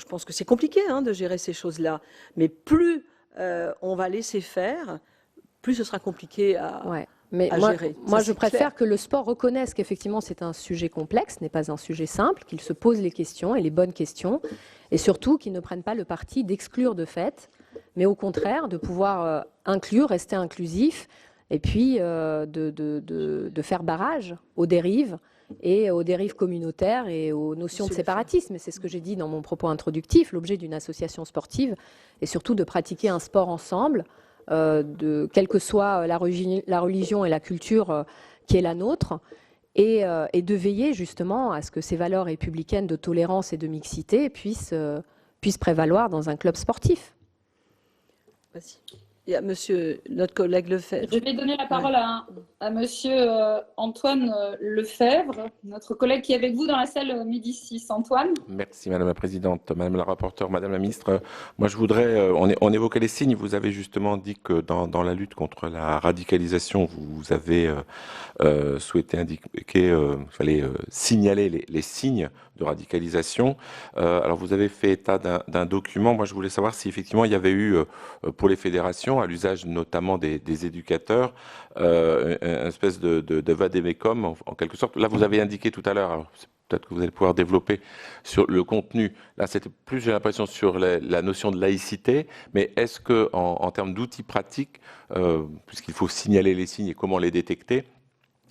pense que c'est compliqué de gérer ces choses-là, mais plus on va laisser faire, plus ce sera compliqué à, Ouais. Mais à moi, gérer. moi Ça, je c'est préfère clair. que le sport reconnaisse qu'effectivement c'est un sujet complexe, n'est pas un sujet simple, qu'il se pose les questions et les bonnes questions, et surtout qu'il ne prenne pas le parti d'exclure de fait, mais au contraire de pouvoir inclure, rester inclusif, et puis de faire barrage aux dérives et aux dérives communautaires et aux notions de Monsieur le séparatisme. Et c'est ce que j'ai dit dans mon propos introductif. L'objet d'une association sportive est surtout de pratiquer un sport ensemble, quelle que soit la religion et la culture qui est la nôtre, et de veiller justement à ce que ces valeurs républicaines de tolérance et de mixité puissent prévaloir dans un club sportif. Vas-y. Il y a monsieur, notre collègue Lefebvre. Je vais donner la parole à monsieur Antoine Lefebvre, notre collègue qui est avec vous dans la salle midi 6. Antoine. Merci Madame la Présidente, Madame la rapporteure, Madame la Ministre. Moi je voudrais, on évoquait les signes, vous avez justement dit que dans la lutte contre la radicalisation, vous avez souhaité indiquer qu'il fallait signaler les signes de radicalisation. Alors vous avez fait état d'un document, moi je voulais savoir si effectivement il y avait eu pour les fédérations, à l'usage notamment des éducateurs, une espèce de vade-mecum en quelque sorte. Là vous avez indiqué tout à l'heure, peut-être que vous allez pouvoir développer sur le contenu. Là, c'était plus, j'ai l'impression, sur la notion de laïcité. Mais est-ce que, en termes d'outils pratiques, puisqu'il faut signaler les signes et comment les détecter,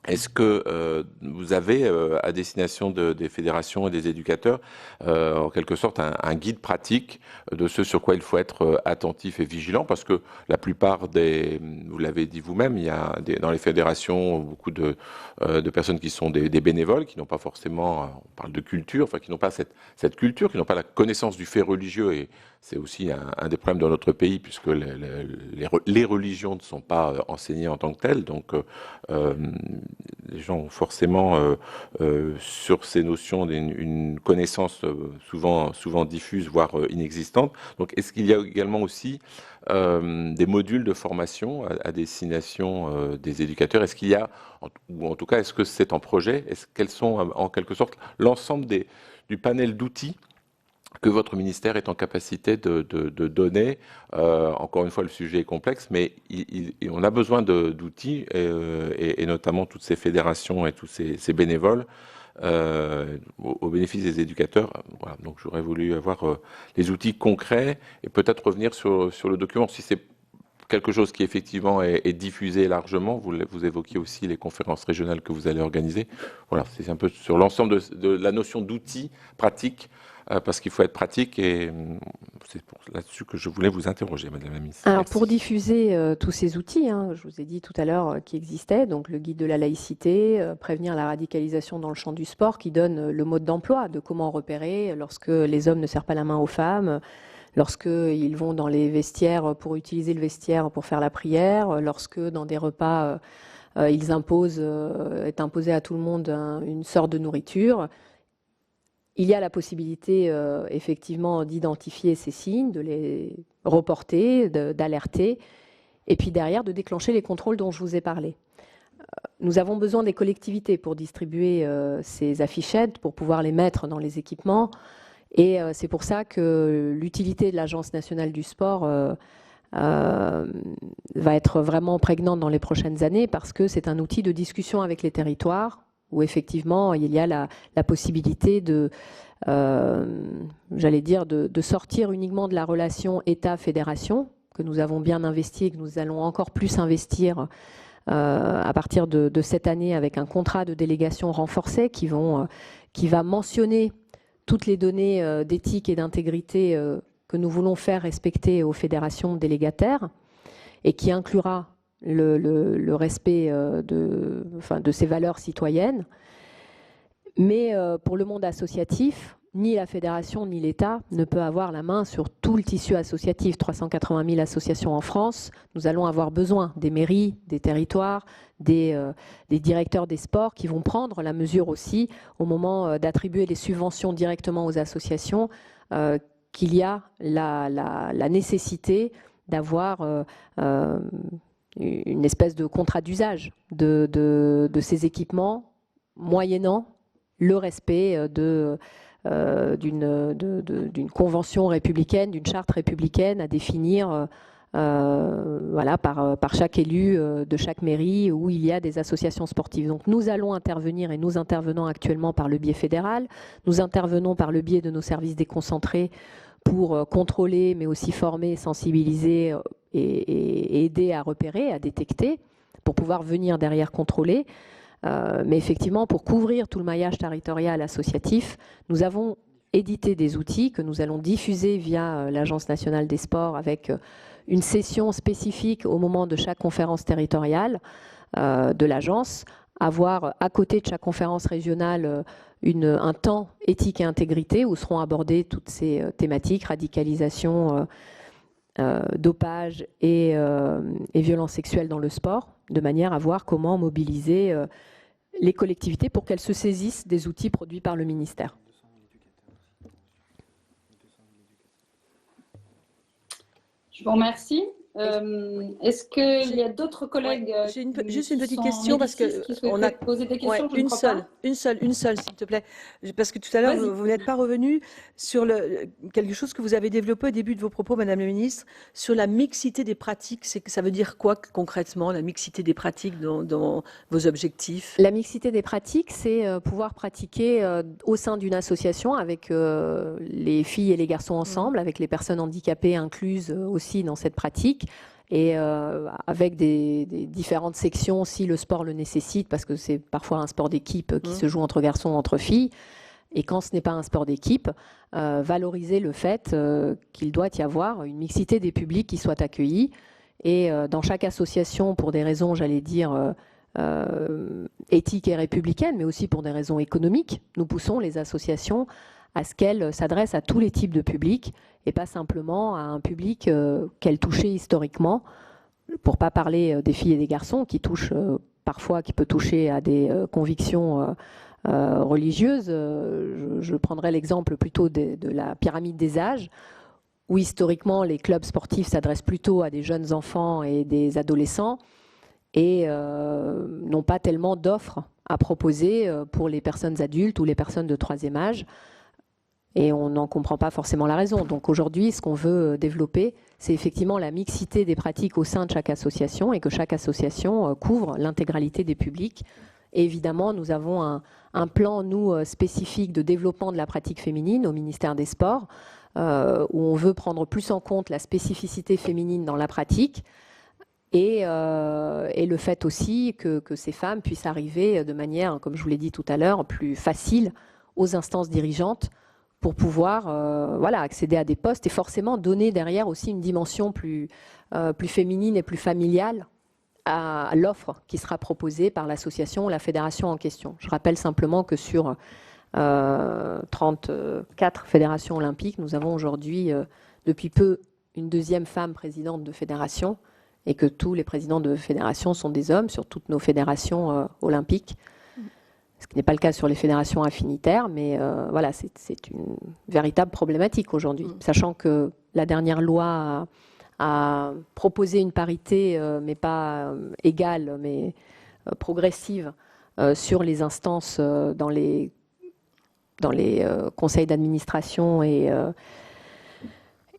est-ce que vous avez, à destination des fédérations et des éducateurs, en quelque sorte, un guide pratique de ce sur quoi il faut être attentif et vigilant? Parce que la plupart vous l'avez dit vous-même, il y a dans les fédérations beaucoup de personnes qui sont des bénévoles, qui n'ont pas forcément, on parle de culture, enfin qui n'ont pas cette culture, qui n'ont pas la connaissance du fait religieux, et c'est aussi un des problèmes dans notre pays, puisque les religions ne sont pas enseignées en tant que telles. Donc les gens ont forcément sur ces notions une connaissance souvent diffuse, voire inexistante. Donc est-ce qu'il y a également aussi des modules de formation à destination des éducateurs? Est-ce qu'il y a, ou en tout cas, est-ce que c'est en projet? Quels sont en quelque sorte l'ensemble du panel d'outils que votre ministère est en capacité de donner? Encore une fois, le sujet est complexe, mais on a besoin d'outils, et notamment toutes ces fédérations et tous ces bénévoles au bénéfice des éducateurs. Voilà. Donc j'aurais voulu avoir les outils concrets et peut-être revenir sur le document, si c'est quelque chose qui effectivement est diffusé largement. Vous évoquiez aussi les conférences régionales que vous allez organiser. Voilà, c'est un peu sur l'ensemble de la notion d'outils pratiques, parce qu'il faut être pratique, et c'est là-dessus que je voulais vous interroger, Madame la Ministre. Alors, Merci. pour diffuser tous ces outils, je vous ai dit tout à l'heure qui existaient, donc le guide de la laïcité, prévenir la radicalisation dans le champ du sport, qui donne le mode d'emploi de comment repérer lorsque les hommes ne serrent pas la main aux femmes, lorsqu'ils vont dans les vestiaires pour utiliser le vestiaire pour faire la prière, lorsque dans des repas, est imposé à tout le monde une sorte de nourriture. Il y a la possibilité effectivement d'identifier ces signes, de les reporter, d'alerter, et puis derrière de déclencher les contrôles dont je vous ai parlé. Nous avons besoin des collectivités pour distribuer ces affichettes, pour pouvoir les mettre dans les équipements, et c'est pour ça que l'utilité de l'Agence nationale du sport va être vraiment prégnante dans les prochaines années, parce que c'est un outil de discussion avec les territoires, où effectivement il y a la possibilité de sortir uniquement de la relation État-fédération, que nous avons bien investi et que nous allons encore plus investir à partir de cette année, avec un contrat de délégation renforcé qui va mentionner toutes les données d'éthique et d'intégrité que nous voulons faire respecter aux fédérations délégataires, et qui inclura le respect de ces valeurs citoyennes. Mais pour le monde associatif, ni la fédération ni l'État ne peut avoir la main sur tout le tissu associatif. 380 000 associations en France. Nous allons avoir besoin des mairies, des territoires, des directeurs des sports qui vont prendre la mesure aussi, au moment d'attribuer les subventions directement aux associations, qu'il y a la nécessité d'avoir une espèce de contrat d'usage de ces équipements, moyennant le respect d'une convention républicaine, d'une charte républicaine à définir par chaque élu de chaque mairie où il y a des associations sportives. Donc nous allons intervenir, et nous intervenons actuellement par le biais fédéral, nous intervenons par le biais de nos services déconcentrés pour contrôler, mais aussi former, sensibiliser et aider à repérer, à détecter, pour pouvoir venir derrière contrôler. Mais effectivement, pour couvrir tout le maillage territorial associatif, nous avons édité des outils que nous allons diffuser via l'Agence nationale des sports, avec une session spécifique au moment de chaque conférence territoriale de l'agence, avoir à côté de chaque conférence régionale un temps éthique et intégrité où seront abordées toutes ces thématiques, radicalisation, dopage et violences sexuelles dans le sport, de manière à voir comment mobiliser les collectivités pour qu'elles se saisissent des outils produits par le ministère. Je vous remercie. Est-ce qu'il y a d'autres collègues J'ai juste une petite question, parce que on a posé des questions. Une seule, s'il te plaît, parce que tout à l'heure vous n'êtes pas revenu sur quelque chose que vous avez développé au début de vos propos, Madame la Ministre, sur la mixité des pratiques. Ça veut dire quoi concrètement, la mixité des pratiques dans vos objectifs? La mixité des pratiques, c'est pouvoir pratiquer au sein d'une association avec les filles et les garçons ensemble, avec les personnes handicapées incluses aussi dans cette pratique, et avec des différentes sections si le sport le nécessite, parce que c'est parfois un sport d'équipe qui se joue entre garçons, entre filles. Et quand ce n'est pas un sport d'équipe, valoriser le fait qu'il doit y avoir une mixité des publics qui soient accueillis. Et dans chaque association, pour des raisons, j'allais dire, éthiques et républicaines, mais aussi pour des raisons économiques, nous poussons les associations à ce qu'elles s'adressent à tous les types de publics, et pas simplement à un public qu'elles touchaient historiquement, pour ne pas parler des filles et des garçons qui touchent parfois, qui peut toucher à des convictions religieuses. Je prendrai l'exemple plutôt de la pyramide des âges, où historiquement les clubs sportifs s'adressent plutôt à des jeunes enfants et des adolescents, et n'ont pas tellement d'offres à proposer pour les personnes adultes ou les personnes de troisième âge. Et on n'en comprend pas forcément la raison. Donc aujourd'hui, ce qu'on veut développer, c'est effectivement la mixité des pratiques au sein de chaque association, et que chaque association couvre l'intégralité des publics. Et évidemment, nous avons un plan, nous, spécifique de développement de la pratique féminine au ministère des Sports, où on veut prendre plus en compte la spécificité féminine dans la pratique, et le fait aussi que ces femmes puissent arriver de manière, comme je vous l'ai dit tout à l'heure, plus facile aux instances dirigeantes pour pouvoir accéder à des postes et forcément donner derrière aussi une dimension plus féminine et plus familiale à l'offre qui sera proposée par l'association ou la fédération en question. Je rappelle simplement que sur 34 fédérations olympiques, nous avons aujourd'hui, depuis peu, une deuxième femme présidente de fédération et que tous les présidents de fédération sont des hommes sur toutes nos fédérations olympiques. Ce qui n'est pas le cas sur les fédérations affinitaires, mais voilà, c'est une véritable problématique aujourd'hui, sachant que la dernière loi a proposé une parité, mais pas égale, mais progressive, sur les instances dans les conseils d'administration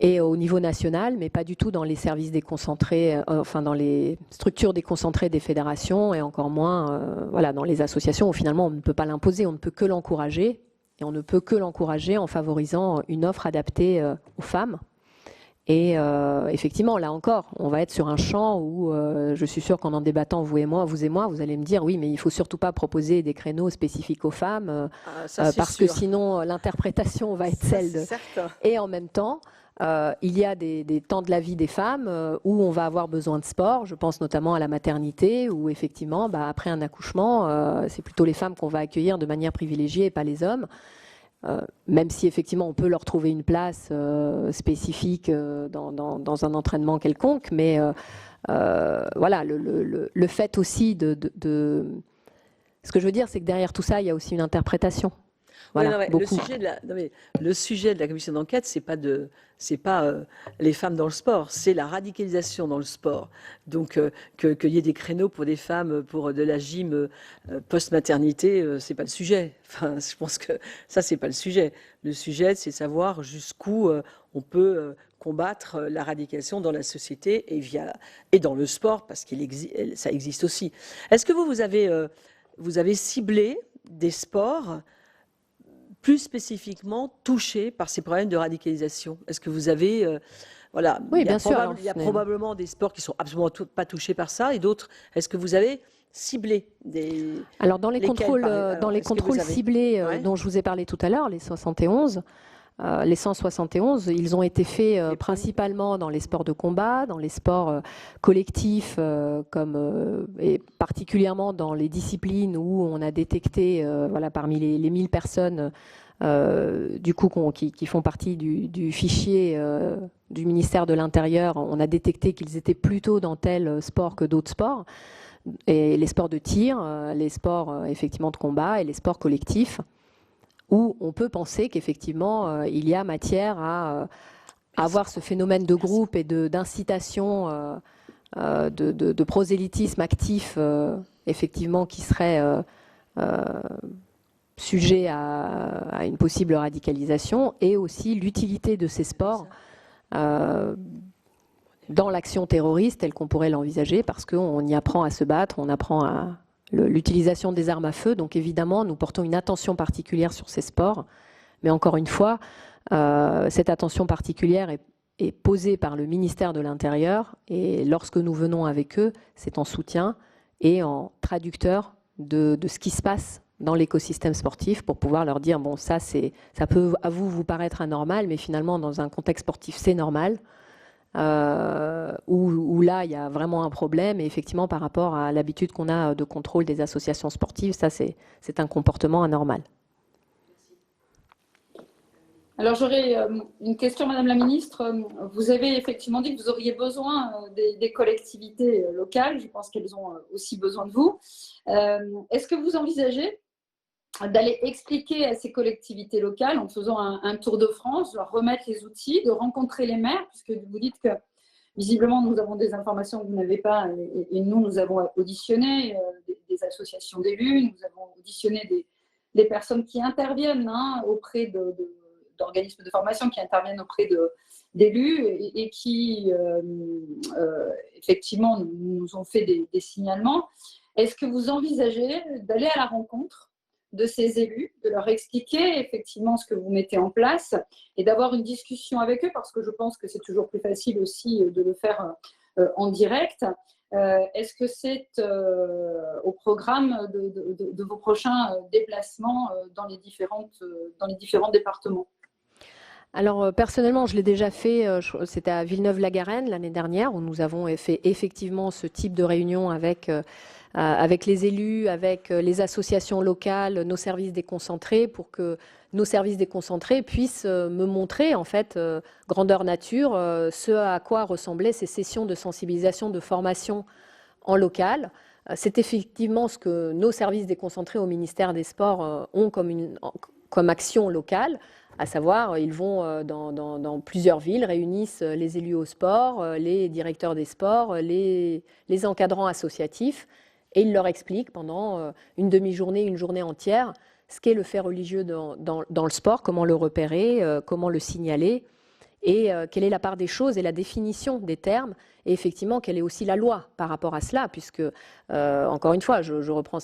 et au niveau national, mais pas du tout dans les services déconcentrés, dans les structures déconcentrées des fédérations et encore moins dans les associations où finalement on ne peut pas l'imposer, on ne peut que l'encourager et on ne peut que l'encourager en favorisant une offre adaptée aux femmes. Et effectivement, là encore, on va être sur un champ où je suis sûre qu'en débattant, vous et moi, vous allez me dire oui, mais il ne faut surtout pas proposer des créneaux spécifiques aux femmes parce que sinon l'interprétation va être celle de... Et en même temps, il y a des temps de la vie des femmes où on va avoir besoin de sport. Je pense notamment à la maternité où effectivement, après un accouchement, c'est plutôt les femmes qu'on va accueillir de manière privilégiée et pas les hommes. Même si effectivement on peut leur trouver une place spécifique dans un entraînement quelconque, mais voilà, le fait aussi de... Ce que je veux dire, c'est que derrière tout ça, il y a aussi une interprétation. Voilà, le sujet de la commission d'enquête, c'est pas les femmes dans le sport, c'est la radicalisation dans le sport. Donc qu'il y ait des créneaux pour des femmes pour de la gym post-maternité, c'est pas le sujet. Enfin, je pense que ça c'est pas le sujet. Le sujet, c'est savoir jusqu'où on peut combattre la radicalisation dans la société et dans le sport parce ça existe aussi. Est-ce que vous avez ciblé des sports plus spécifiquement touchés par ces problèmes de radicalisation? Est-ce que vous avez... oui, bien sûr. Il y a probablement des sports qui ne sont absolument pas touchés par ça et d'autres. Est-ce que vous avez ciblé des... Alors, dans les contrôles ciblés dont je vous ai parlé tout à l'heure, les 71, les 171, ils ont été faits principalement dans les sports de combat, dans les sports collectifs, et particulièrement dans les disciplines où on a détecté, parmi les 1000 personnes qui font partie du fichier du ministère de l'Intérieur, on a détecté qu'ils étaient plutôt dans tel sport que d'autres sports, et les sports de tir, les sports effectivement de combat et les sports collectifs, où on peut penser qu'effectivement, il y a matière à avoir ce phénomène de groupe et d'incitation, de prosélytisme actif, effectivement, qui serait sujet à une possible radicalisation, et aussi l'utilité de ces sports dans l'action terroriste telle qu'on pourrait l'envisager, parce qu'on y apprend à se battre, on apprend à... l'utilisation des armes à feu. Donc évidemment, nous portons une attention particulière sur ces sports. Mais encore une fois, cette attention particulière est posée par le ministère de l'Intérieur. Et lorsque nous venons avec eux, c'est en soutien et en traducteur de ce qui se passe dans l'écosystème sportif pour pouvoir leur dire, bon, ça peut à vous paraître anormal, mais finalement, dans un contexte sportif, c'est normal. Où là il y a vraiment un problème, et effectivement par rapport à l'habitude qu'on a de contrôle des associations sportives, ça c'est un comportement anormal. Alors j'aurais une question, Madame la Ministre. Vous avez effectivement dit que vous auriez besoin des collectivités locales. Je pense qu'elles ont aussi besoin de vous. Est-ce que vous envisagez d'aller expliquer à ces collectivités locales, en faisant un tour de France, leur remettre les outils, de rencontrer les maires, puisque vous dites que visiblement nous avons des informations que vous n'avez pas, et nous avons auditionné des associations d'élus, nous avons auditionné des personnes qui interviennent auprès d'organismes de formation, qui interviennent auprès d'élus et qui effectivement nous ont fait des signalements. Est-ce que vous envisagez d'aller à la rencontre de ces élus, de leur expliquer effectivement ce que vous mettez en place et d'avoir une discussion avec eux, parce que je pense que c'est toujours plus facile aussi de le faire en direct. Est-ce que c'est au programme de vos prochains déplacements dans les différents départements? Alors personnellement, je l'ai déjà fait, c'était à Villeneuve-la-Garenne l'année dernière, où nous avons fait effectivement ce type de réunion avec les élus, avec les associations locales, nos services déconcentrés, pour que nos services déconcentrés puissent me montrer, en fait, grandeur nature, ce à quoi ressemblaient ces sessions de sensibilisation, de formation en local. C'est effectivement ce que nos services déconcentrés au ministère des Sports ont comme action locale, à savoir, ils vont dans plusieurs villes, réunissent les élus au sport, les directeurs des sports, les encadrants associatifs, et ils leur expliquent pendant une demi-journée, une journée entière, ce qu'est le fait religieux dans le sport, comment le repérer, comment le signaler, et quelle est la part des choses et la définition des termes, et effectivement, quelle est aussi la loi par rapport à cela, puisque, encore une fois, je reprends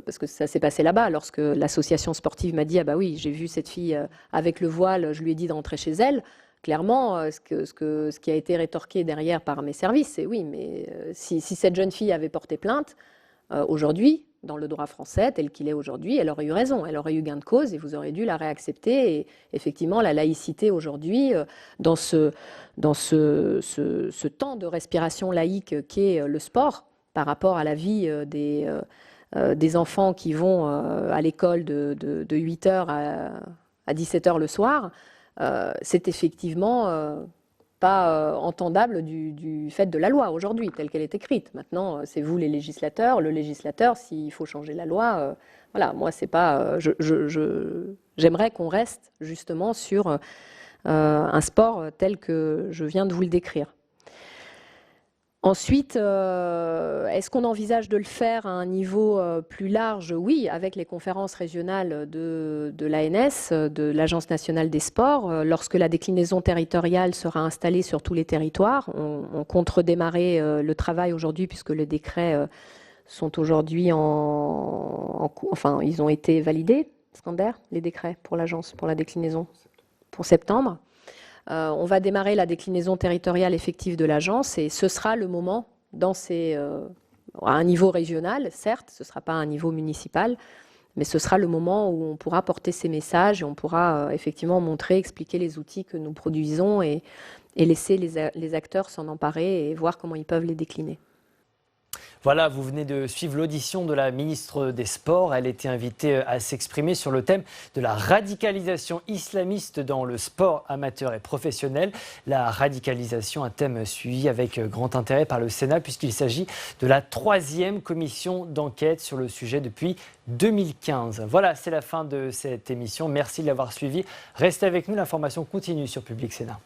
parce que ça s'est passé là-bas, lorsque l'association sportive m'a dit « Ah bah oui, j'ai vu cette fille avec le voile, je lui ai dit de rentrer chez elle », clairement, ce qui a été rétorqué derrière par mes services, c'est « Oui, mais si cette jeune fille avait porté plainte, aujourd'hui, dans le droit français tel qu'il est aujourd'hui, elle aurait eu raison, elle aurait eu gain de cause et vous aurez dû la réaccepter. » Et effectivement, la laïcité aujourd'hui, dans ce temps de respiration laïque qu'est le sport, par rapport à la vie des enfants qui vont à l'école de 8h à 17h le soir, c'est effectivement pas entendable du fait de la loi aujourd'hui, telle qu'elle est écrite. Maintenant, c'est vous les législateurs. Le législateur, s'il faut changer la loi, voilà, moi, c'est pas... j'aimerais qu'on reste justement sur un sport tel que je viens de vous le décrire. Ensuite, est-ce qu'on envisage de le faire à un niveau plus large? Oui, avec les conférences régionales de l'ANS, de l'Agence nationale des sports. Lorsque la déclinaison territoriale sera installée sur tous les territoires, on compte redémarrer le travail aujourd'hui, puisque les décrets sont aujourd'hui enfin, ils ont été validés, Skander, les décrets pour l'agence, pour la déclinaison, pour septembre. On va démarrer la déclinaison territoriale effective de l'agence et ce sera le moment, à un niveau régional, certes, ce ne sera pas à un niveau municipal, mais ce sera le moment où on pourra porter ces messages et on pourra effectivement montrer, expliquer les outils que nous produisons et laisser les acteurs s'en emparer et voir comment ils peuvent les décliner. Voilà, vous venez de suivre l'audition de la ministre des Sports. Elle était invitée à s'exprimer sur le thème de la radicalisation islamiste dans le sport amateur et professionnel. La radicalisation, un thème suivi avec grand intérêt par le Sénat puisqu'il s'agit de la 3e commission d'enquête sur le sujet depuis 2015. Voilà, c'est la fin de cette émission. Merci de l'avoir suivi. Restez avec nous, l'information continue sur Public Sénat.